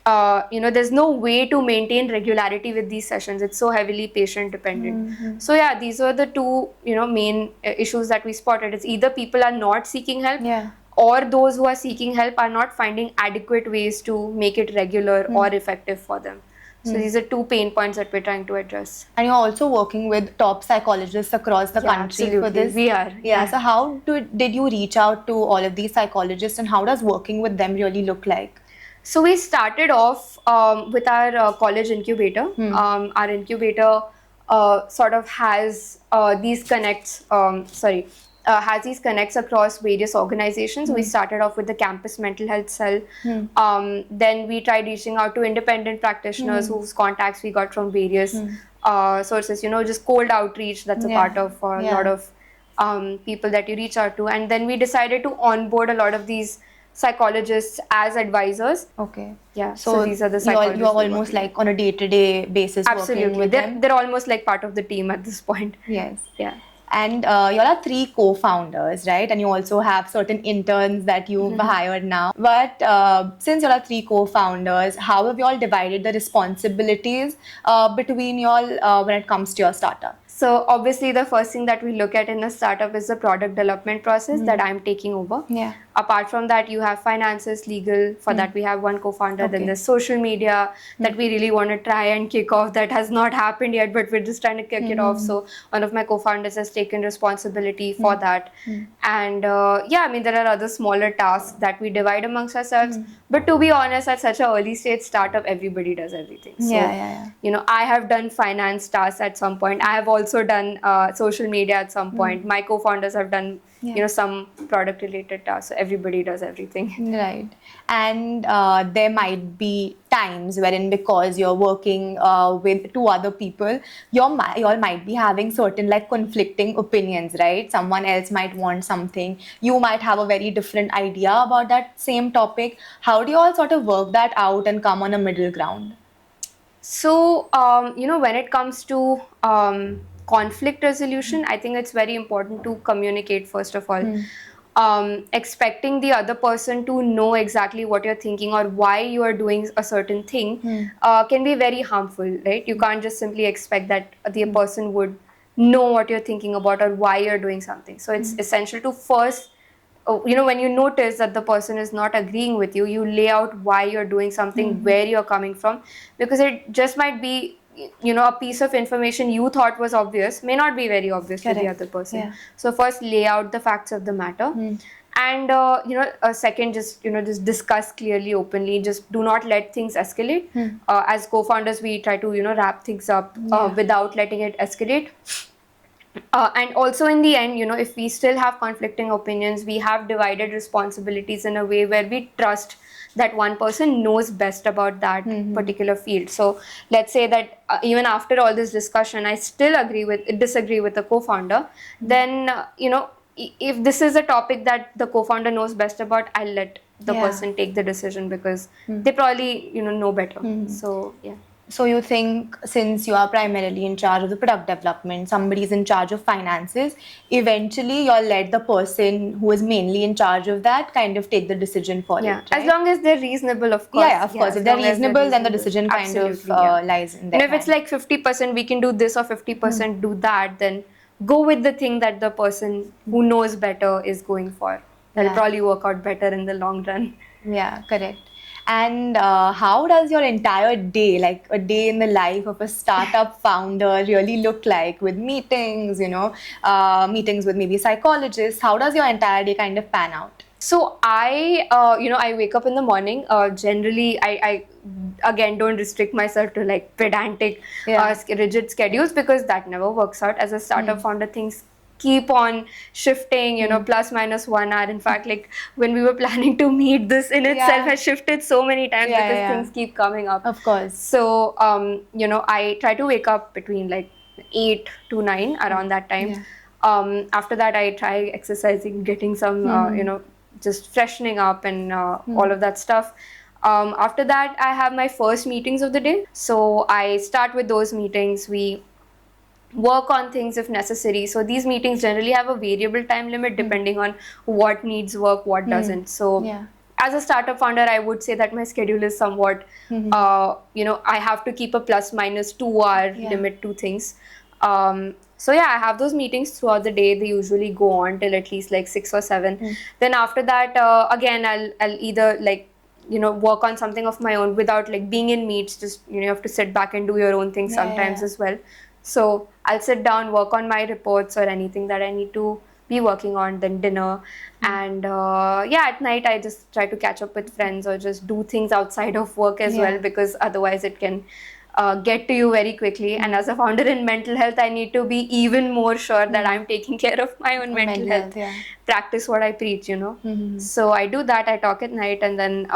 there's no way to maintain regularity with these sessions. It's so heavily patient dependent. So yeah, these are the two, main issues that we spotted. It's either people are not seeking help, Yeah. or those who are seeking help are not finding adequate ways to make it regular or effective for them. So these are two pain points that we're trying to address. And you're also working with top psychologists across the Yeah, country for absolutely. this. We are. Yeah. So how did you reach out to all of these psychologists, and how does working with them really look like? So we started off with our college incubator. Our incubator sort of has these connects. Has these connects across various organizations. We started off with the campus mental health cell. Then we tried reaching out to independent practitioners whose contacts we got from various sources. Just cold outreach. That's a part of a lot of people that you reach out to. And then we decided to onboard a lot of these psychologists as advisors. Okay. Yeah. So these are the you're psychologists. you're almost like on a day-to-day basis working Absolutely. with them. They're almost like part of the team at this point. Yes. Yeah. And you all are 3 co-founders, right? And you also have certain interns that you've hired now. But since you all are 3 co-founders, how have you all divided the responsibilities between you all when it comes to your startup? So obviously the first thing that we look at in a startup is the product development process that I'm taking over. Yeah. Apart from that, you have finances, legal. For that, we have one co-founder. Okay. Then there's social media that we really want to try and kick off. That has not happened yet, but we're just trying to kick it off. So one of my co-founders has taken responsibility for that. And there are other smaller tasks that we divide amongst ourselves. But to be honest, at such an early stage startup, everybody does everything. So, I have done finance tasks at some point. I have also done social media at some point. My co-founders have done some product related tasks. So everybody does everything. Right. And there might be times wherein, because you're working with 2 other people, you all might be having certain like conflicting opinions, right? Someone else might want something. You might have a very different idea about that same topic. How do you all sort of work that out and come on a middle ground? So, when it comes to conflict resolution, I think it's very important to communicate first of all. Expecting the other person to know exactly what you're thinking or why you are doing a certain thing can be very harmful, right? You can't just simply expect that the person would know what you're thinking about or why you're doing something. So it's essential to first, when you notice that the person is not agreeing with you, you lay out why you're doing something, where you're coming from, because it just might be, a piece of information you thought was obvious may not be very obvious to the other person. Yeah. So first lay out the facts of the matter. And second, just discuss clearly, openly. Just do not let things escalate. As co-founders, we try to wrap things up without letting it escalate. And also in the end, if we still have conflicting opinions, we have divided responsibilities in a way where we trust that one person knows best about that particular field. So let's say that even after all this discussion, I still disagree with the co-founder, then, if this is a topic that the co-founder knows best about, I'll let the person take the decision because they probably, know better. So, yeah. So you think, since you are primarily in charge of the product development, somebody is in charge of finances, eventually you'll let the person who is mainly in charge of that kind of take the decision for it, right? As long as they're reasonable, of course. Yeah, of course. If they're reasonable, then the decision kind of lies in their And if it's like 50%, we can do this, or 50% do that, then go with the thing that the person who knows better is going for. That'll probably work out better in the long run. Yeah, correct. And how does your entire day, like a day in the life of a startup founder, really look like, with meetings, meetings with maybe psychologists? How does your entire day kind of pan out? So I wake up in the morning. Generally, I again don't restrict myself to like pedantic, rigid schedules, because that never works out. As a startup founder, things keep on shifting, plus minus 1 hour. In fact, like when we were planning to meet, this in itself has shifted so many times because things keep coming up. Of course. So, I try to wake up between like 8 to 9 around that time. After that, I try exercising, getting some, just freshening up and all of that stuff. After that, I have my first meetings of the day. So I start with those meetings. We work on things if necessary. So these meetings generally have a variable time limit depending on what needs work, what doesn't. So Yeah. as a startup founder, I would say that my schedule is somewhat, I have to keep a plus minus 2 hour Yeah. limit to things. So yeah, I have those meetings throughout the day. They usually go on till at least like 6 or 7. Then after that, again, I'll either like work on something of my own without like being in meets. Just you have to sit back and do your own thing Yeah, sometimes yeah. as well. So I'll sit down, work on my reports or anything that I need to be working on, then dinner. And yeah, at night I just try to catch up with friends or just do things outside of work as well, Yeah. because otherwise it can get to you very quickly. And as a founder in mental health, I need to be even more sure that I'm taking care of my own mental health. Yeah. Practice what I preach. So I do that. I talk at night, and then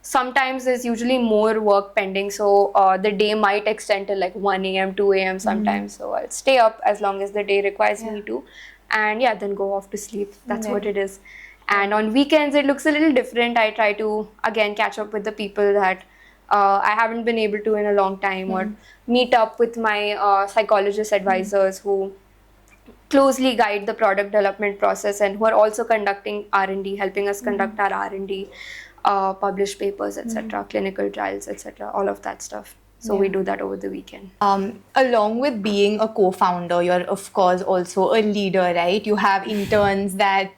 sometimes there's usually more work pending, so the day might extend till like 1 a.m., 2 a.m. sometimes. So I'll stay up as long as the day requires me to, and yeah, then go off to sleep. That's what it is. And on weekends, it looks a little different. I try to again catch up with the people that I haven't been able to in a long time, or meet up with my psychologist advisors who closely guide the product development process and who are also conducting R&D, helping us conduct our R&D, publish papers, etc., clinical trials, etc., all of that stuff. So we do that over the weekend. Along with being a co-founder, you're of course also a leader, right? You have interns that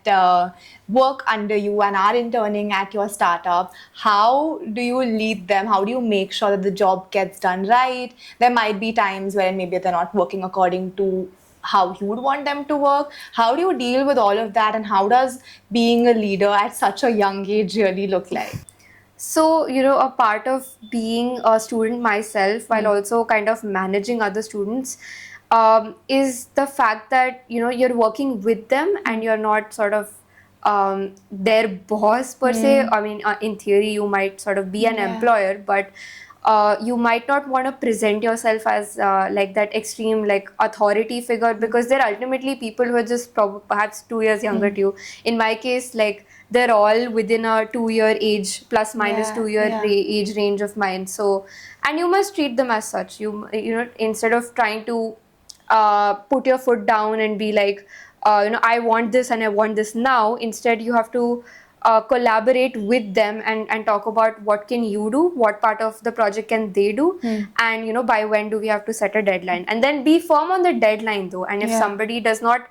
work under you and are interning at your startup. How do you lead them? How do you make sure that the job gets done right? There might be times where maybe they're not working according to how you would want them to work. How do you deal with all of that, and how does being a leader at such a young age really look like? So, a part of being a student myself, while also kind of managing other students, is the fact that, you're working with them and you're not sort of their boss per se. I mean, in theory, you might sort of be an employer, but you might not want to present yourself as like that extreme like authority figure, because they're ultimately people who are just perhaps 2 years younger to you. In my case, like they're all within a 2 year age plus minus 2 year age range of mine. So, and you must treat them as such. Instead of trying to put your foot down and be like, I want this and I want this now. Instead, you have to collaborate with them and talk about what can you do, what part of the project can they do, and by when do we have to set a deadline, and then be firm on the deadline though. And if somebody does not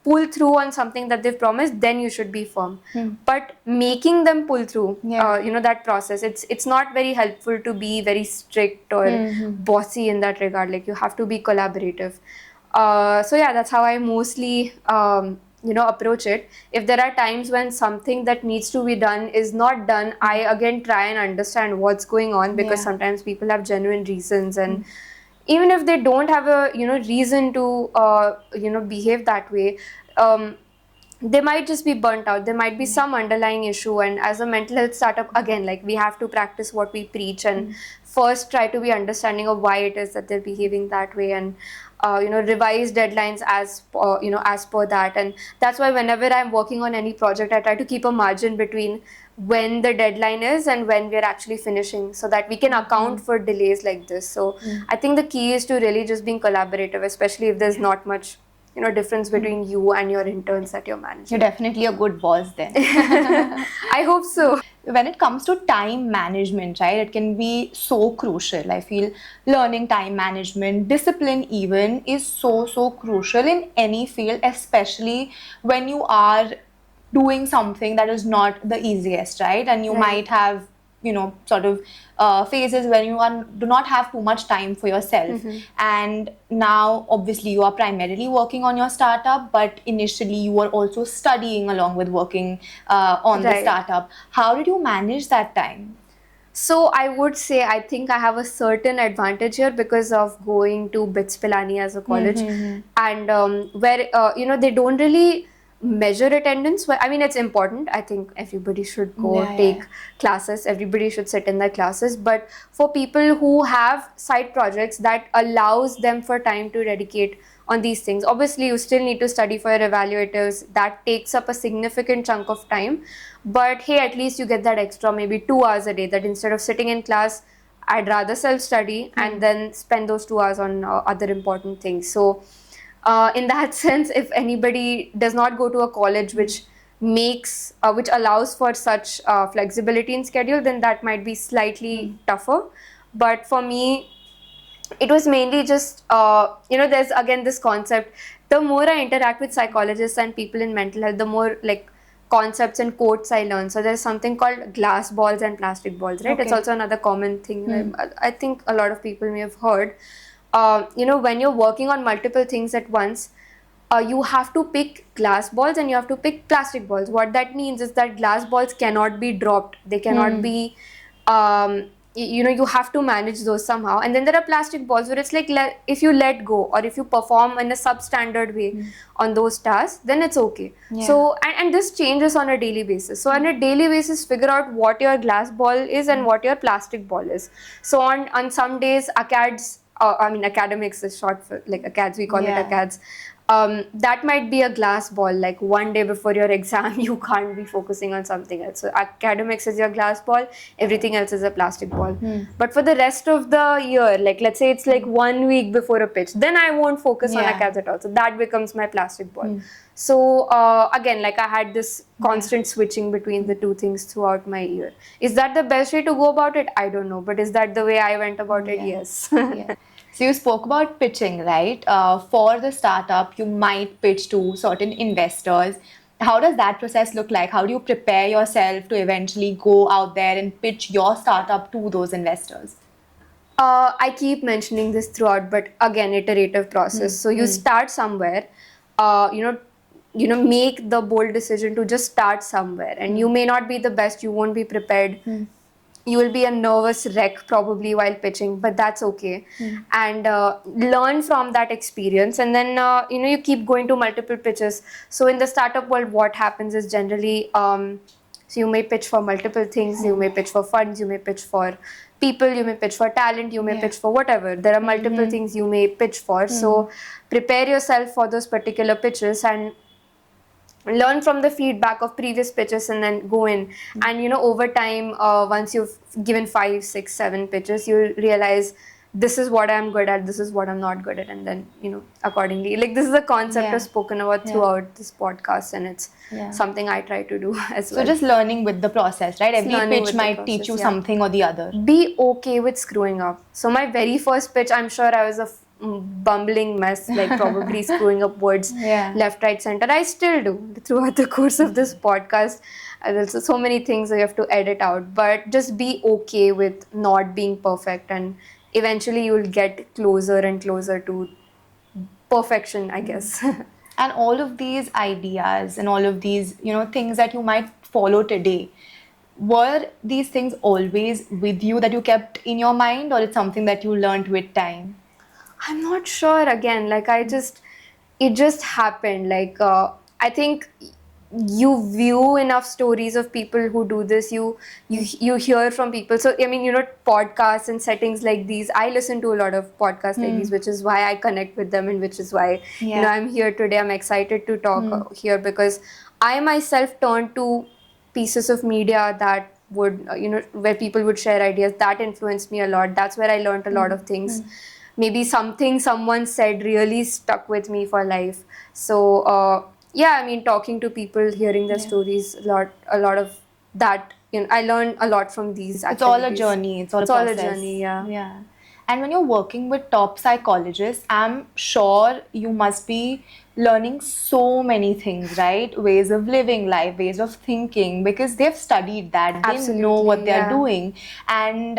pull through on something that they've promised, then you should be firm. But making them pull through, that process, it's not very helpful to be very strict or bossy in that regard. Like you have to be collaborative. So yeah, that's how I mostly approach it. If there are times when something that needs to be done is not done, I again try and understand what's going on, because sometimes people have genuine reasons, and even if they don't have a reason to behave that way, they might just be burnt out. There might be some underlying issue, and as a mental health startup, again, like we have to practice what we preach and first try to be understanding of why it is that they're behaving that way, and revise deadlines as per that. And that's why whenever I'm working on any project, I try to keep a margin between when the deadline is and when we're actually finishing, so that we can account for delays like this. So I think the key is to really just being collaborative, especially if there's not much difference between you and your interns that you're managing. You're definitely a good boss then. I hope so. When it comes to time management, right, it can be so crucial. I feel learning time management, discipline even, is so crucial in any field, especially when you are doing something that is not the easiest, right? And you might have sort of phases when you do not have too much time for yourself. And now obviously you are primarily working on your startup, but initially you were also studying along with working on the startup. How did you manage that time? So I would say I think I have a certain advantage here because of going to BITS Pilani as a college, and where they don't really measure attendance. Well, I mean, it's important. I think everybody should go take classes. Everybody should sit in their classes. But for people who have side projects that allows them for time to dedicate on these things. Obviously, you still need to study for your evaluators. That takes up a significant chunk of time. But hey, at least you get that extra maybe 2 hours a day, that instead of sitting in class, I'd rather self-study and then spend those 2 hours on other important things. So in that sense, if anybody does not go to a college which which allows for such flexibility in schedule, then that might be slightly tougher. But for me, it was mainly just there's again this concept. The more I interact with psychologists and people in mental health, the more like concepts and quotes I learn. So there's something called glass balls and plastic balls, right? It's also another common thing. I think a lot of people may have heard. When you're working on multiple things at once, you have to pick glass balls and you have to pick plastic balls. What that means is that glass balls cannot be dropped. They cannot be, you have to manage those somehow. And then there are plastic balls where it's like if you let go or if you perform in a substandard way on those tasks, then it's okay. So, and this changes on a daily basis. So on a daily basis, figure out what your glass ball is and what your plastic ball is. So on some days, academics is short for like ACADS, we call it ACADS. That might be a glass ball, like one day before your exam, you can't be focusing on something else. So academics is your glass ball, everything else is a plastic ball. But for the rest of the year, like let's say it's like 1 week before a pitch, then I won't focus on ACADS at all. So that becomes my plastic ball. So again, like I had this constant switching between the two things throughout my year. Is that the best way to go about it? I don't know. But is that the way I went about it? Yes. So you spoke about pitching, right? For the startup, you might pitch to certain investors. How does that process look like? How do you prepare yourself to eventually go out there and pitch your startup to those investors? I keep mentioning this throughout, but again, iterative process. So you start somewhere, make the bold decision to just start somewhere. And you may not be the best, you won't be prepared. You will be a nervous wreck probably while pitching, but that's okay. And learn from that experience. And then, you keep going to multiple pitches. So in the startup world, what happens is generally, so you may pitch for multiple things. You may pitch for funds, you may pitch for people, you may pitch for talent, you may pitch for whatever. There are multiple things you may pitch for. So prepare yourself for those particular pitches and learn from the feedback of previous pitches and then go in. And over time, once you've given 5, 6, 7 pitches, you'll realize this is what I'm good at, this is what I'm not good at, and then accordingly, like this is a concept I've spoken about throughout this podcast, and it's something I try to do as well. So just learning with the process, right? Every pitch might teach you something or the other. Be okay with screwing up. So my very first pitch, I'm sure I was a bumbling mess, like probably screwing up words left, right, center. I still do throughout the course of this podcast. There's so many things you have to edit out, but just be okay with not being perfect, and eventually you'll get closer and closer to perfection, I guess. And all of these ideas and all of these things that you might follow today, were these things always with you, that you kept in your mind, or it's something that you learned with time? I'm not sure. Again, like it just happened. Like I think you view enough stories of people who do this. You hear from people. So I mean, podcasts and settings like these. I listen to a lot of podcasts like these, which is why I connect with them, and which is why I'm here today. I'm excited to talk here because I myself turned to pieces of media that would where people would share ideas. That influenced me a lot. That's where I learned a lot of things. Maybe something someone said really stuck with me for life. So I mean, talking to people, hearing their stories, a lot of that. I learned a lot from these activities. It's all a journey. It's all a journey. Yeah. And when you're working with top psychologists, I'm sure you must be learning so many things, right? Ways of living life, ways of thinking, because they've studied that. They know what they're doing. And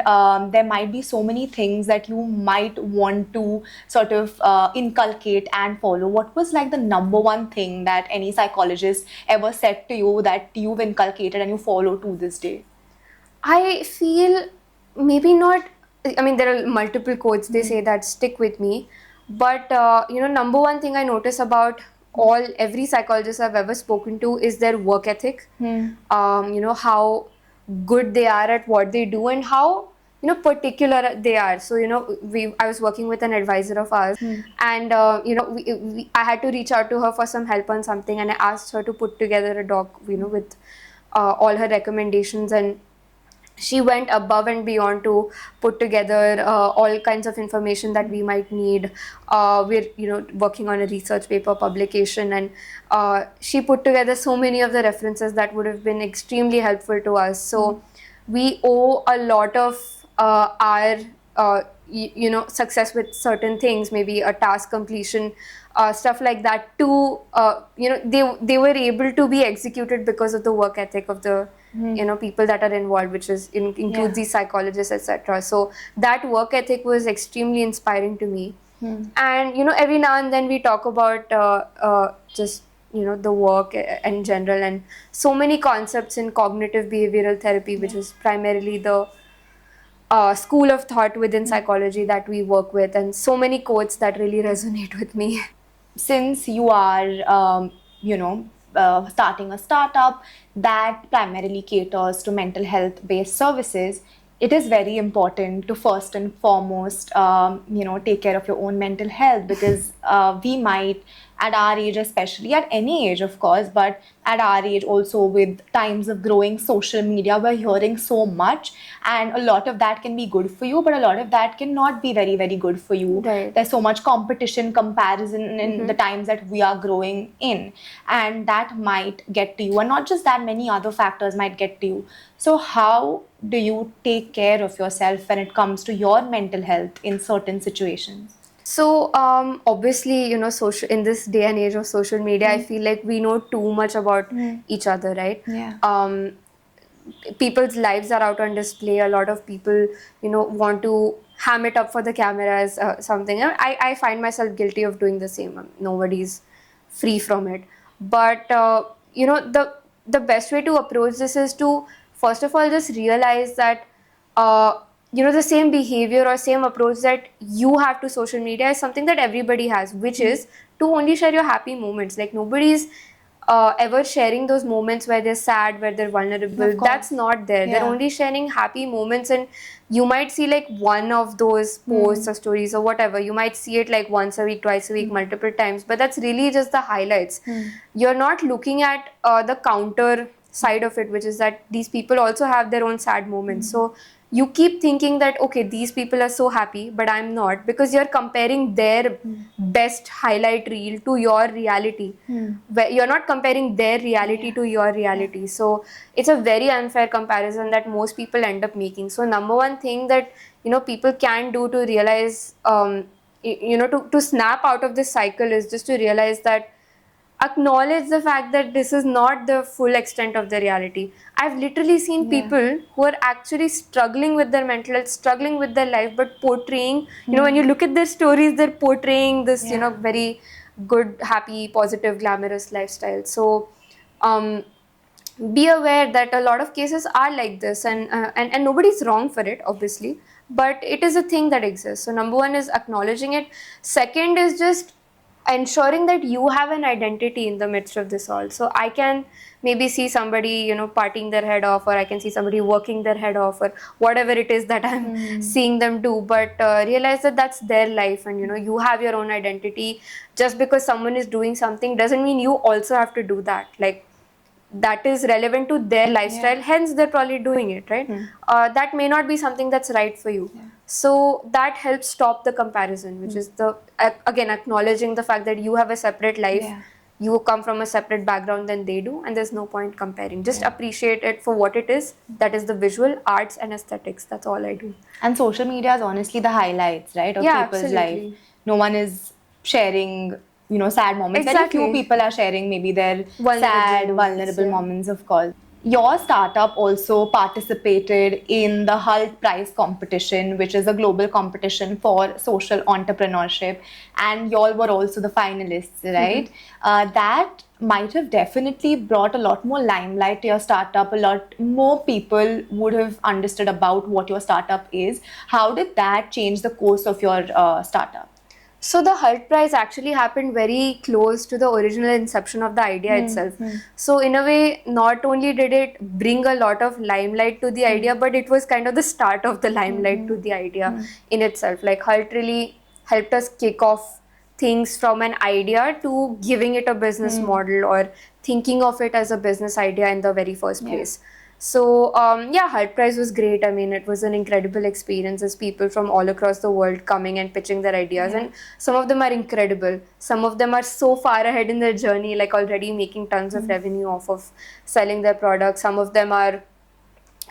there might be so many things that you might want to sort of inculcate and follow. What was like the number one thing that any psychologist ever said to you that you've inculcated and you follow to this day? I feel maybe not. I mean, there are multiple quotes they say that stick with me, but number one thing I notice about every psychologist I've ever spoken to is their work ethic. How good they are at what they do, and how particular they are. So I was working with an advisor of ours, and I had to reach out to her for some help on something, and I asked her to put together a doc with all her recommendations, and she went above and beyond to put together all kinds of information that we might need. We're working on a research paper publication, and she put together so many of the references that would have been extremely helpful to us. So we owe a lot of our success with certain things, maybe a task completion, stuff like that, to they were able to be executed because of the work ethic of the people that are involved, which includes these psychologists, etc. So that work ethic was extremely inspiring to me. And every now and then we talk about just the work in general, and so many concepts in cognitive behavioral therapy, which is primarily the school of thought within psychology that we work with, and so many quotes that really resonate with me. Since you are, starting a startup that primarily caters to mental health based services, it is very important to first and foremost, take care of your own mental health, because we might, at our age, especially at any age, of course, but at our age also, with times of growing social media, we're hearing so much, and a lot of that can be good for you, but a lot of that cannot be very, very good for you. Right. There's so much competition, comparison in the times that we are growing in, and that might get to you, and not just that, many other factors might get to you. So how do you take care of yourself when it comes to your mental health in certain situations? So obviously, social, in this day and age of social media, I feel like we know too much about each other, right? Yeah. People's lives are out on display. A lot of people, want to ham it up for the cameras, something. I find myself guilty of doing the same. Nobody's free from it. But the best way to approach this is to first of all just realize that the same behavior or same approach that you have to social media is something that everybody has, which is to only share your happy moments. Like nobody's ever sharing those moments where they're sad, where they're vulnerable. That's not there. They're only sharing happy moments, and you might see like one of those posts or stories or whatever. You might see it like once a week, twice a week, multiple times, but that's really just the highlights. You're not looking at the counter side of it, which is that these people also have their own sad moments. So you keep thinking that, okay, these people are so happy, but I'm not, because you're comparing their best highlight reel to your reality. You're not comparing their reality to your reality. So it's a very unfair comparison that most people end up making. So number one thing that people can do to realize, to snap out of this cycle, is just to realize that acknowledge the fact that this is not the full extent of the reality. I've literally seen people who are actually struggling with their mental health, struggling with their life, but portraying, when you look at their stories, they're portraying this, very good, happy, positive, glamorous lifestyle. So be aware that a lot of cases are like this, and nobody's wrong for it, obviously, but it is a thing that exists. So number one is acknowledging it. Second is just ensuring that you have an identity in the midst of this all. So I can maybe see somebody partying their head off, or I can see somebody working their head off, or whatever it is that I'm seeing them do, but realize that that's their life, and you have your own identity. Just because someone is doing something doesn't mean you also have to do that. Like, that is relevant to their lifestyle, hence they're probably doing it, right? That may not be something that's right for you. So that helps stop the comparison, which is again acknowledging the fact that you have a separate life, you come from a separate background than they do, and there's no point comparing. Just appreciate it for what it is. That is the visual arts and aesthetics. That's all I do. And social media is honestly the highlights, right, of people's life. No one is sharing sad moments. Exactly. Very few people are sharing maybe their vulnerable moments, of course. Your startup also participated in the Hult Prize competition, which is a global competition for social entrepreneurship, and y'all were also the finalists, right? That might have definitely brought a lot more limelight to your startup. A lot more people would have understood about what your startup is. How did that change the course of your startup? So the Hult Prize actually happened very close to the original inception of the idea itself. So in a way, not only did it bring a lot of limelight to the idea, but it was kind of the start of the limelight to the idea in itself. Like Hult really helped us kick off things from an idea to giving it a business model or thinking of it as a business idea in the very first place. So yeah, Hult Prize was great. I mean, it was an incredible experience as people from all across the world coming and pitching their ideas, and some of them are incredible. Some of them are so far ahead in their journey, like already making tons of revenue off of selling their products. Some of them are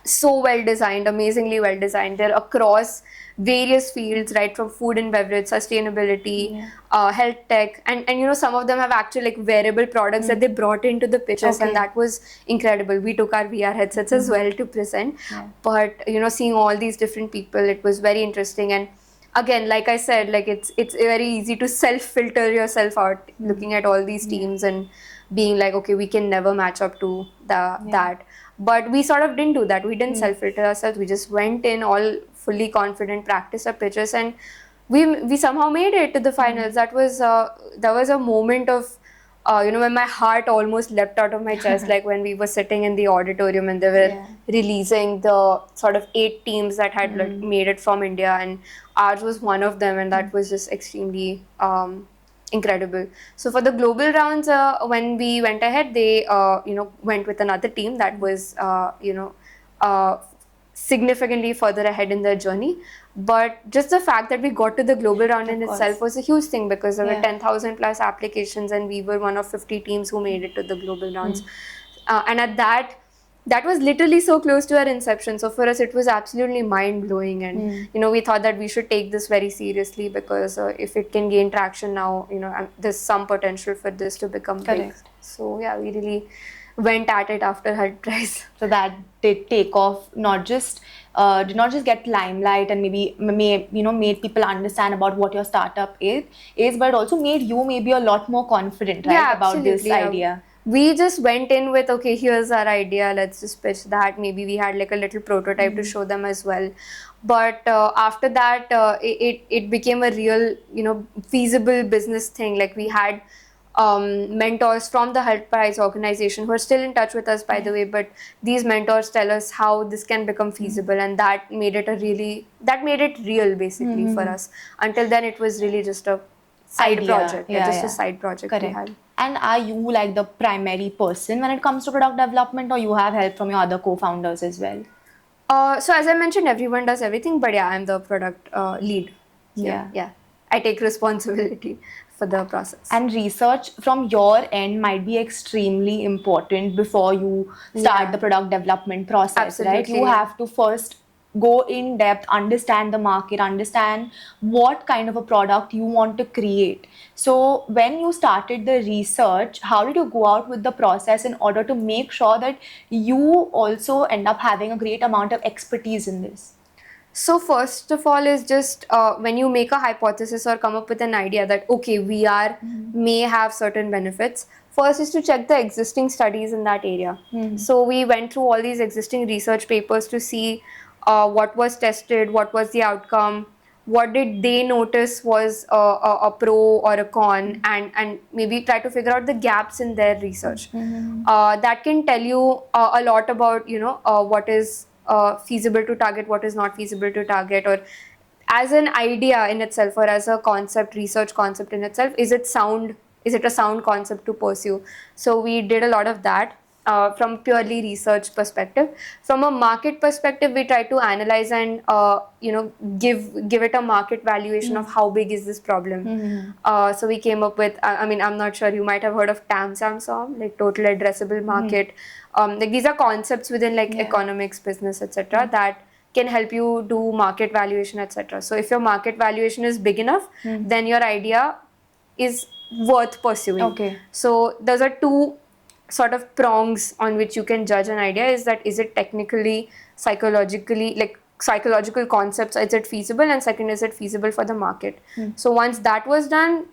so well designed, amazingly well designed. They're across various fields, right from food and beverage, sustainability, health tech, and you know, some of them have actually like wearable products that they brought into the pitches, and that was incredible. We took our VR headsets as well to present, but you know, seeing all these different people, it was very interesting. And again, like I said, like it's very easy to self filter yourself out looking at all these teams and being like, okay, we can never match up to that. But we sort of didn't do that. We didn't self-filter ourselves. We just went in all fully confident, practiced our pitches, and we somehow made it to the finals. That was a moment of you know, when my heart almost leapt out of my chest, like when we were sitting in the auditorium and they were releasing the sort of 8 teams that had like, made it from India, and ours was one of them, and that was just extremely incredible. So for the global rounds, when we went ahead, they you know, went with another team that was you know, significantly further ahead in their journey. But just the fact that we got to the global round in itself was a huge thing, because there were 10,000 plus applications and we were one of 50 teams who made it to the global rounds. And at that was literally so close to our inception. So for us, it was absolutely mind-blowing, and you know, we thought that we should take this very seriously, because if it can gain traction now, you know, there's some potential for this to become big. So yeah, we really went at it after Hult Prize. So that did take off, did not just get limelight and maybe made people understand about what your startup is, but also made you maybe a lot more confident, right, about this idea. We just went in with, okay, here's our idea, let's just pitch that. Maybe we had like a little prototype to show them as well. But after that, it became a real, you know, feasible business thing. Like we had mentors from the Hult Prize organization who are still in touch with us, by the way, but these mentors tell us how this can become feasible, and that made it real basically for us. Until then, it was really just a side project, just a side project we had. And are you like the primary person when it comes to product development, or you have help from your other co-founders as well? So as I mentioned, everyone does everything, but yeah, I'm the product lead. Yeah. I take responsibility for the process. And research from your end might be extremely important before you start the product development process, right? You have to first go in depth, understand the market, understand what kind of a product you want to create. So when you started the research, how did you go out with the process in order to make sure that you also end up having a great amount of expertise in this? So first of all is just when you make a hypothesis or come up with an idea that, okay, VR may have certain benefits, first is to check the existing studies in that area. So we went through all these existing research papers to see what was tested, what was the outcome, what did they notice was a pro or a con, and maybe try to figure out the gaps in their research. That can tell you a lot about, you know, what is feasible to target, what is not feasible to target, or as an idea in itself, or as a concept, research concept in itself, is it a sound concept to pursue? So we did a lot of that. From purely research perspective. From a market perspective, we try to analyze and you know, give it a market valuation of how big is this problem. So we came up with, I mean, I'm not sure, you might have heard of TAM-SAM, like total addressable market. Like these are concepts within like economics, business, etc. that can help you do market valuation, etc. So if your market valuation is big enough, then your idea is worth pursuing. So those are two sort of prongs on which you can judge an idea. Is that, is it technically, psychologically, like psychological concepts, is it feasible, and second, is it feasible for the market? So once that was done,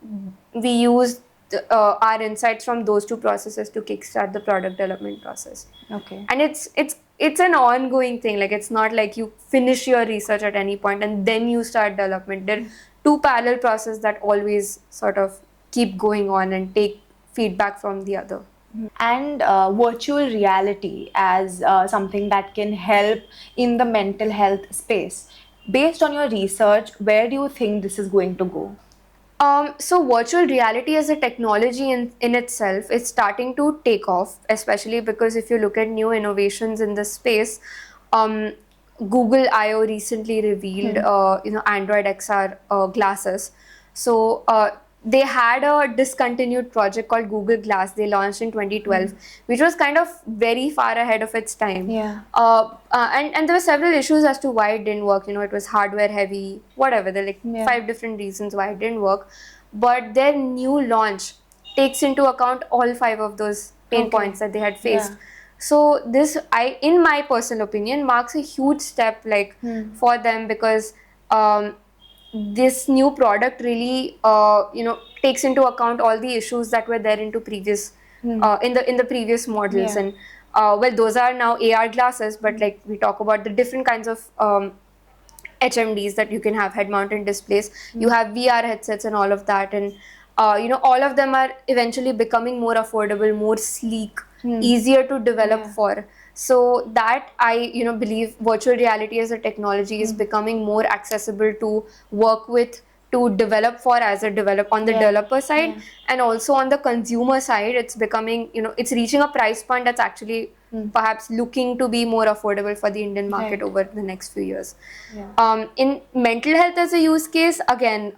we used our insights from those two processes to kickstart the product development process. And it's an ongoing thing. Like it's not like you finish your research at any point and then you start development. There two parallel processes that always sort of keep going on and take feedback from the other. And virtual reality as something that can help in the mental health space. Based on your research, where do you think this is going to go? So virtual reality as a technology in itself is starting to take off, especially because if you look at new innovations in this space, um, Google I/O recently revealed, Android XR glasses. So they had a discontinued project called Google Glass. They launched in 2012, which was kind of very far ahead of its time. Yeah. And there were several issues as to why it didn't work. It was hardware heavy, whatever. There are like 5 different reasons why it didn't work. But their new launch takes into account all 5 of those pain points that they had faced. Yeah. So this, in my personal opinion, marks a huge step for them, because this new product really takes into account all the issues that were there into previous in the previous models. Yeah. And well, those are now AR glasses, but like we talk about the different kinds of HMDs that you can have, head mounted displays. You have VR headsets and all of that, and all of them are eventually becoming more affordable, more sleek, easier to develop for. So that I believe virtual reality as a technology is becoming more accessible to work with, to develop for as a on the developer side, and also on the consumer side. It's becoming, it's reaching a price point that's actually perhaps looking to be more affordable for the Indian market over the next few years. In mental health as a use case, again,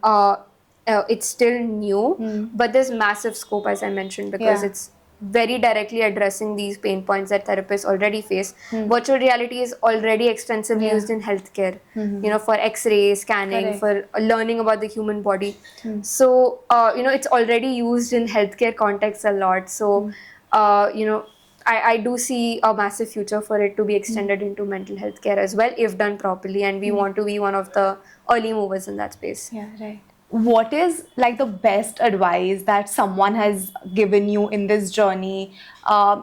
it's still new, but there's massive scope, as I mentioned, because it's very directly addressing these pain points that therapists already face. Virtual reality is already extensively used in healthcare, for X-ray scanning, for learning about the human body. So, it's already used in healthcare contexts a lot. So, I do see a massive future for it to be extended into mental health care as well, if done properly, and we want to be one of the early movers in that space. Yeah, right. What is like the best advice that someone has given you in this journey?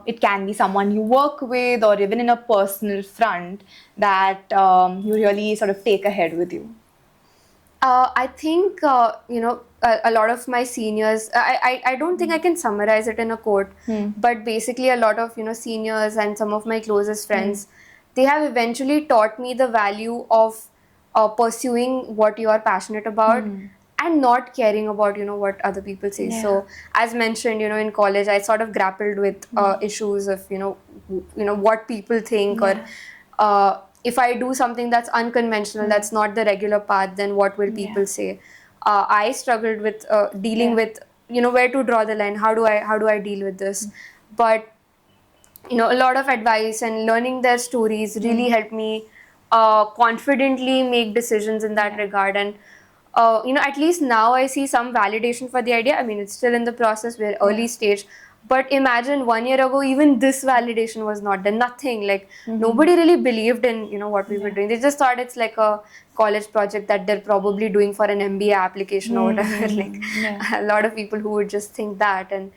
It can be someone you work with, or even in a personal front, that you really sort of take ahead with you. I think, a lot of my seniors, I don't think I can summarize it in a quote, but basically a lot of, seniors and some of my closest friends, they have eventually taught me the value of pursuing what you are passionate about and not caring about, what other people say. So as mentioned, in college, I sort of grappled with issues of, what people think, or if I do something that's unconventional, that's not the regular path, then what will people say? I struggled with dealing with, where to draw the line. How do I deal with this? But a lot of advice and learning their stories really helped me confidently make decisions in that regard. And at least now I see some validation for the idea. I mean, it's still in the process, we're early stage. But imagine 1 year ago, even this validation was not done. Nothing. Like, nobody really believed in, what we were doing. They just thought it's like a college project that they're probably doing for an MBA application or whatever. Like, a lot of people who would just think that. And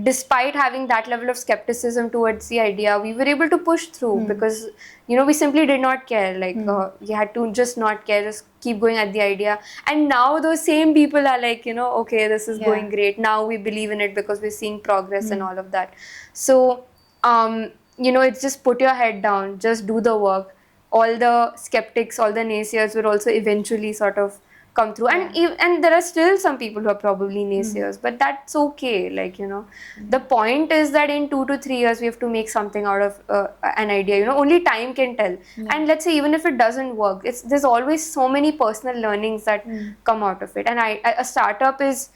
despite having that level of skepticism towards the idea, we were able to push through because, we simply did not care. Like, we had to just not care, just keep going at the idea. And now those same people are like, okay, this is going great. Now we believe in it because we're seeing progress and all of that. So, it's just put your head down, just do the work. All the skeptics, all the naysayers will also eventually sort of come through. And there are still some people who are probably naysayers, but that's okay. Like, the point is that in 2 to 3 years, we have to make something out of an idea. Only time can tell. And let's say, even if it doesn't work, there's always so many personal learnings that come out of it. And a startup is,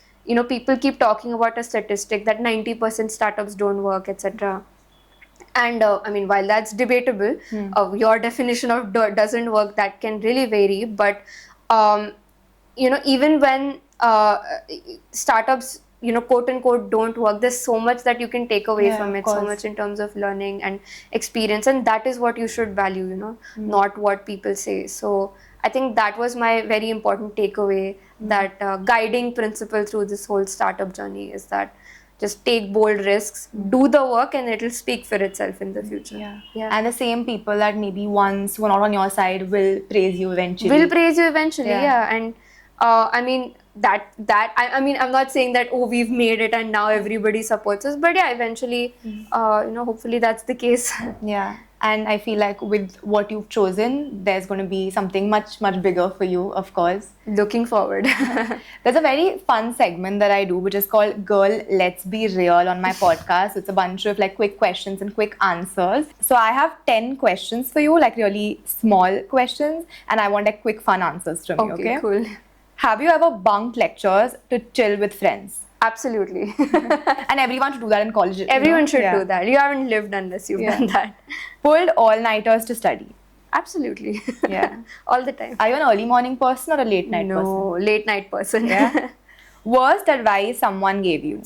people keep talking about a statistic that 90% startups don't work, etc. And I mean, while that's debatable, your definition of doesn't work, that can really vary. But even when startups, quote unquote, don't work, there's so much that you can take away from it, so much in terms of learning and experience, and that is what you should value, not what people say. So I think that was my very important takeaway, that guiding principle through this whole startup journey is that just take bold risks, do the work, and it'll speak for itself in the future. Yeah. And the same people that maybe once were not on your side will praise you eventually. And I mean I mean I'm not saying that we've made it and now everybody supports us, but yeah, eventually, hopefully that's the case. Yeah. And I feel like with what you've chosen, there's going to be something much, much bigger for you, of course. Looking forward. There's a very fun segment that I do, which is called Girl, Let's Be Real on my podcast. It's a bunch of like quick questions and quick answers. So I have 10 questions for you, like really small questions, and I want like quick fun answers from you, okay? Cool. Have you ever bunked lectures to chill with friends? Absolutely. And everyone should do that in college. Everyone should Yeah. do that. You haven't lived unless you've done that. Pulled all-nighters to study. Absolutely. Yeah. All the time. Are you an early morning person or a late night person? No, late night person. Yeah. Worst advice someone gave you?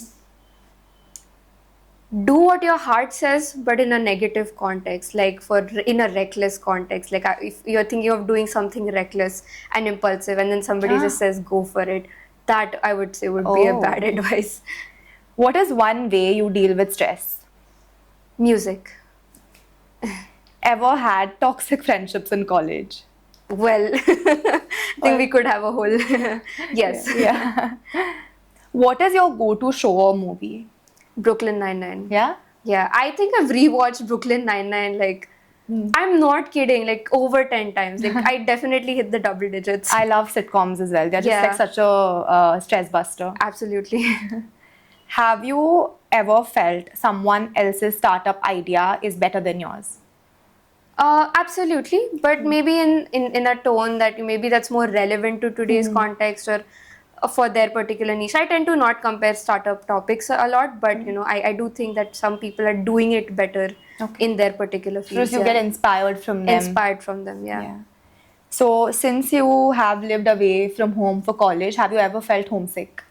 Do what your heart says, but in a negative context, like in a reckless context. Like if you're thinking of doing something reckless and impulsive, and then somebody just says go for it, that I would say would be a bad advice. What is one way you deal with stress? Music. Ever had toxic friendships in college? Well, I think we could have a whole yes. Yeah. What is your go-to show or movie? Brooklyn Nine-Nine. Yeah? Yeah, I think I've rewatched Brooklyn Nine-Nine like I'm not kidding, like over 10 times. Like I definitely hit the double digits. I love sitcoms as well. They're just like such a stress buster. Absolutely. Have you ever felt someone else's startup idea is better than yours? Absolutely, but maybe in a tone that maybe that's more relevant to today's context or for their particular niche. I tend to not compare startup topics a lot, but I do think that some people are doing it better in their particular field. Because you get inspired from them. Inspired from them, yeah. So since you have lived away from home for college, have you ever felt homesick?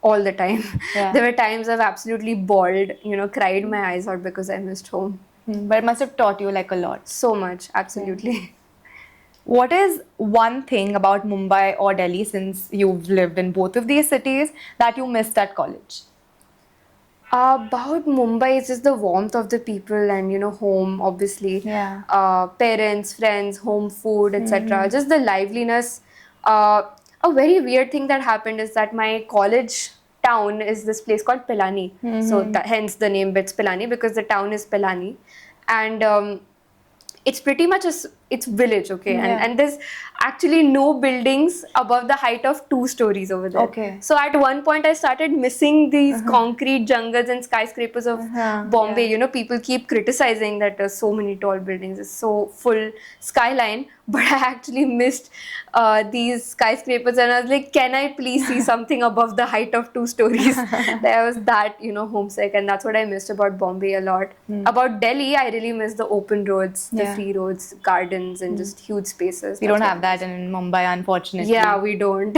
All the time. Yeah. There were times I've absolutely bawled, cried my eyes out because I missed home. But it must have taught you like a lot. So much, absolutely. What is one thing about Mumbai or Delhi, since you've lived in both of these cities, that you missed at college? About Mumbai, it's just the warmth of the people and, home, obviously. Yeah. Parents, friends, home food, etc. Just the liveliness. A very weird thing that happened is that my college town is this place called Pilani. So hence the name BITS Pilani, because the town is Pilani. And it's pretty much it's village, okay? And there's actually no buildings above the height of 2 stories over there. Okay. So at one point I started missing these concrete jungles and skyscrapers of Bombay. People keep criticizing that there's so many tall buildings, it's so full skyline, but I actually missed these skyscrapers and I was like, can I please see something above the height of 2 stories? There was that, homesick, and that's what I missed about Bombay a lot. About Delhi, I really miss the open roads, the free roads, gardens, and just huge spaces. We don't have that in Mumbai, unfortunately. Yeah, we don't.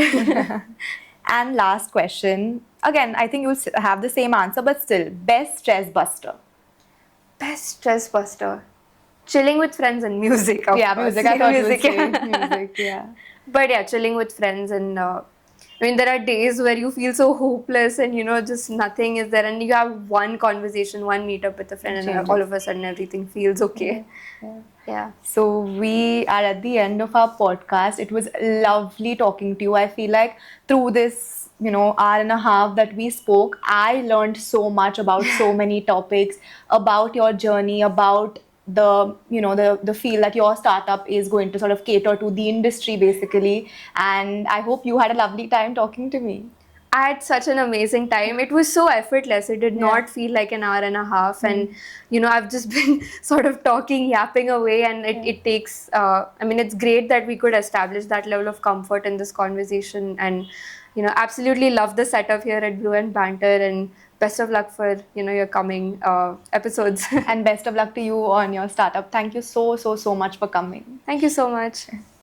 And last question. Again, I think you'll have the same answer, but still, best stress buster. Best stress buster. Chilling with friends and music. Of course. Music. I thought music, you would say music. Yeah. But yeah, chilling with friends and there are days where you feel so hopeless and just nothing is there, and you have one conversation, one meetup with a friend, and all of a sudden everything feels okay. Yeah. So we are at the end of our podcast. It was lovely talking to you. I feel like through this, hour and a half that we spoke, I learned so much about so many topics, about your journey, about the field that your startup is going to sort of cater to, the industry basically. And I hope you had a lovely time talking to me. I had such an amazing time. It was so effortless. It did not feel like an hour and a half. And, I've just been sort of talking, yapping away. And it takes, it's great that we could establish that level of comfort in this conversation. And, absolutely love the setup here at Brew and Banter. And best of luck for, your coming episodes. And best of luck to you on your startup. Thank you so much for coming. Thank you so much.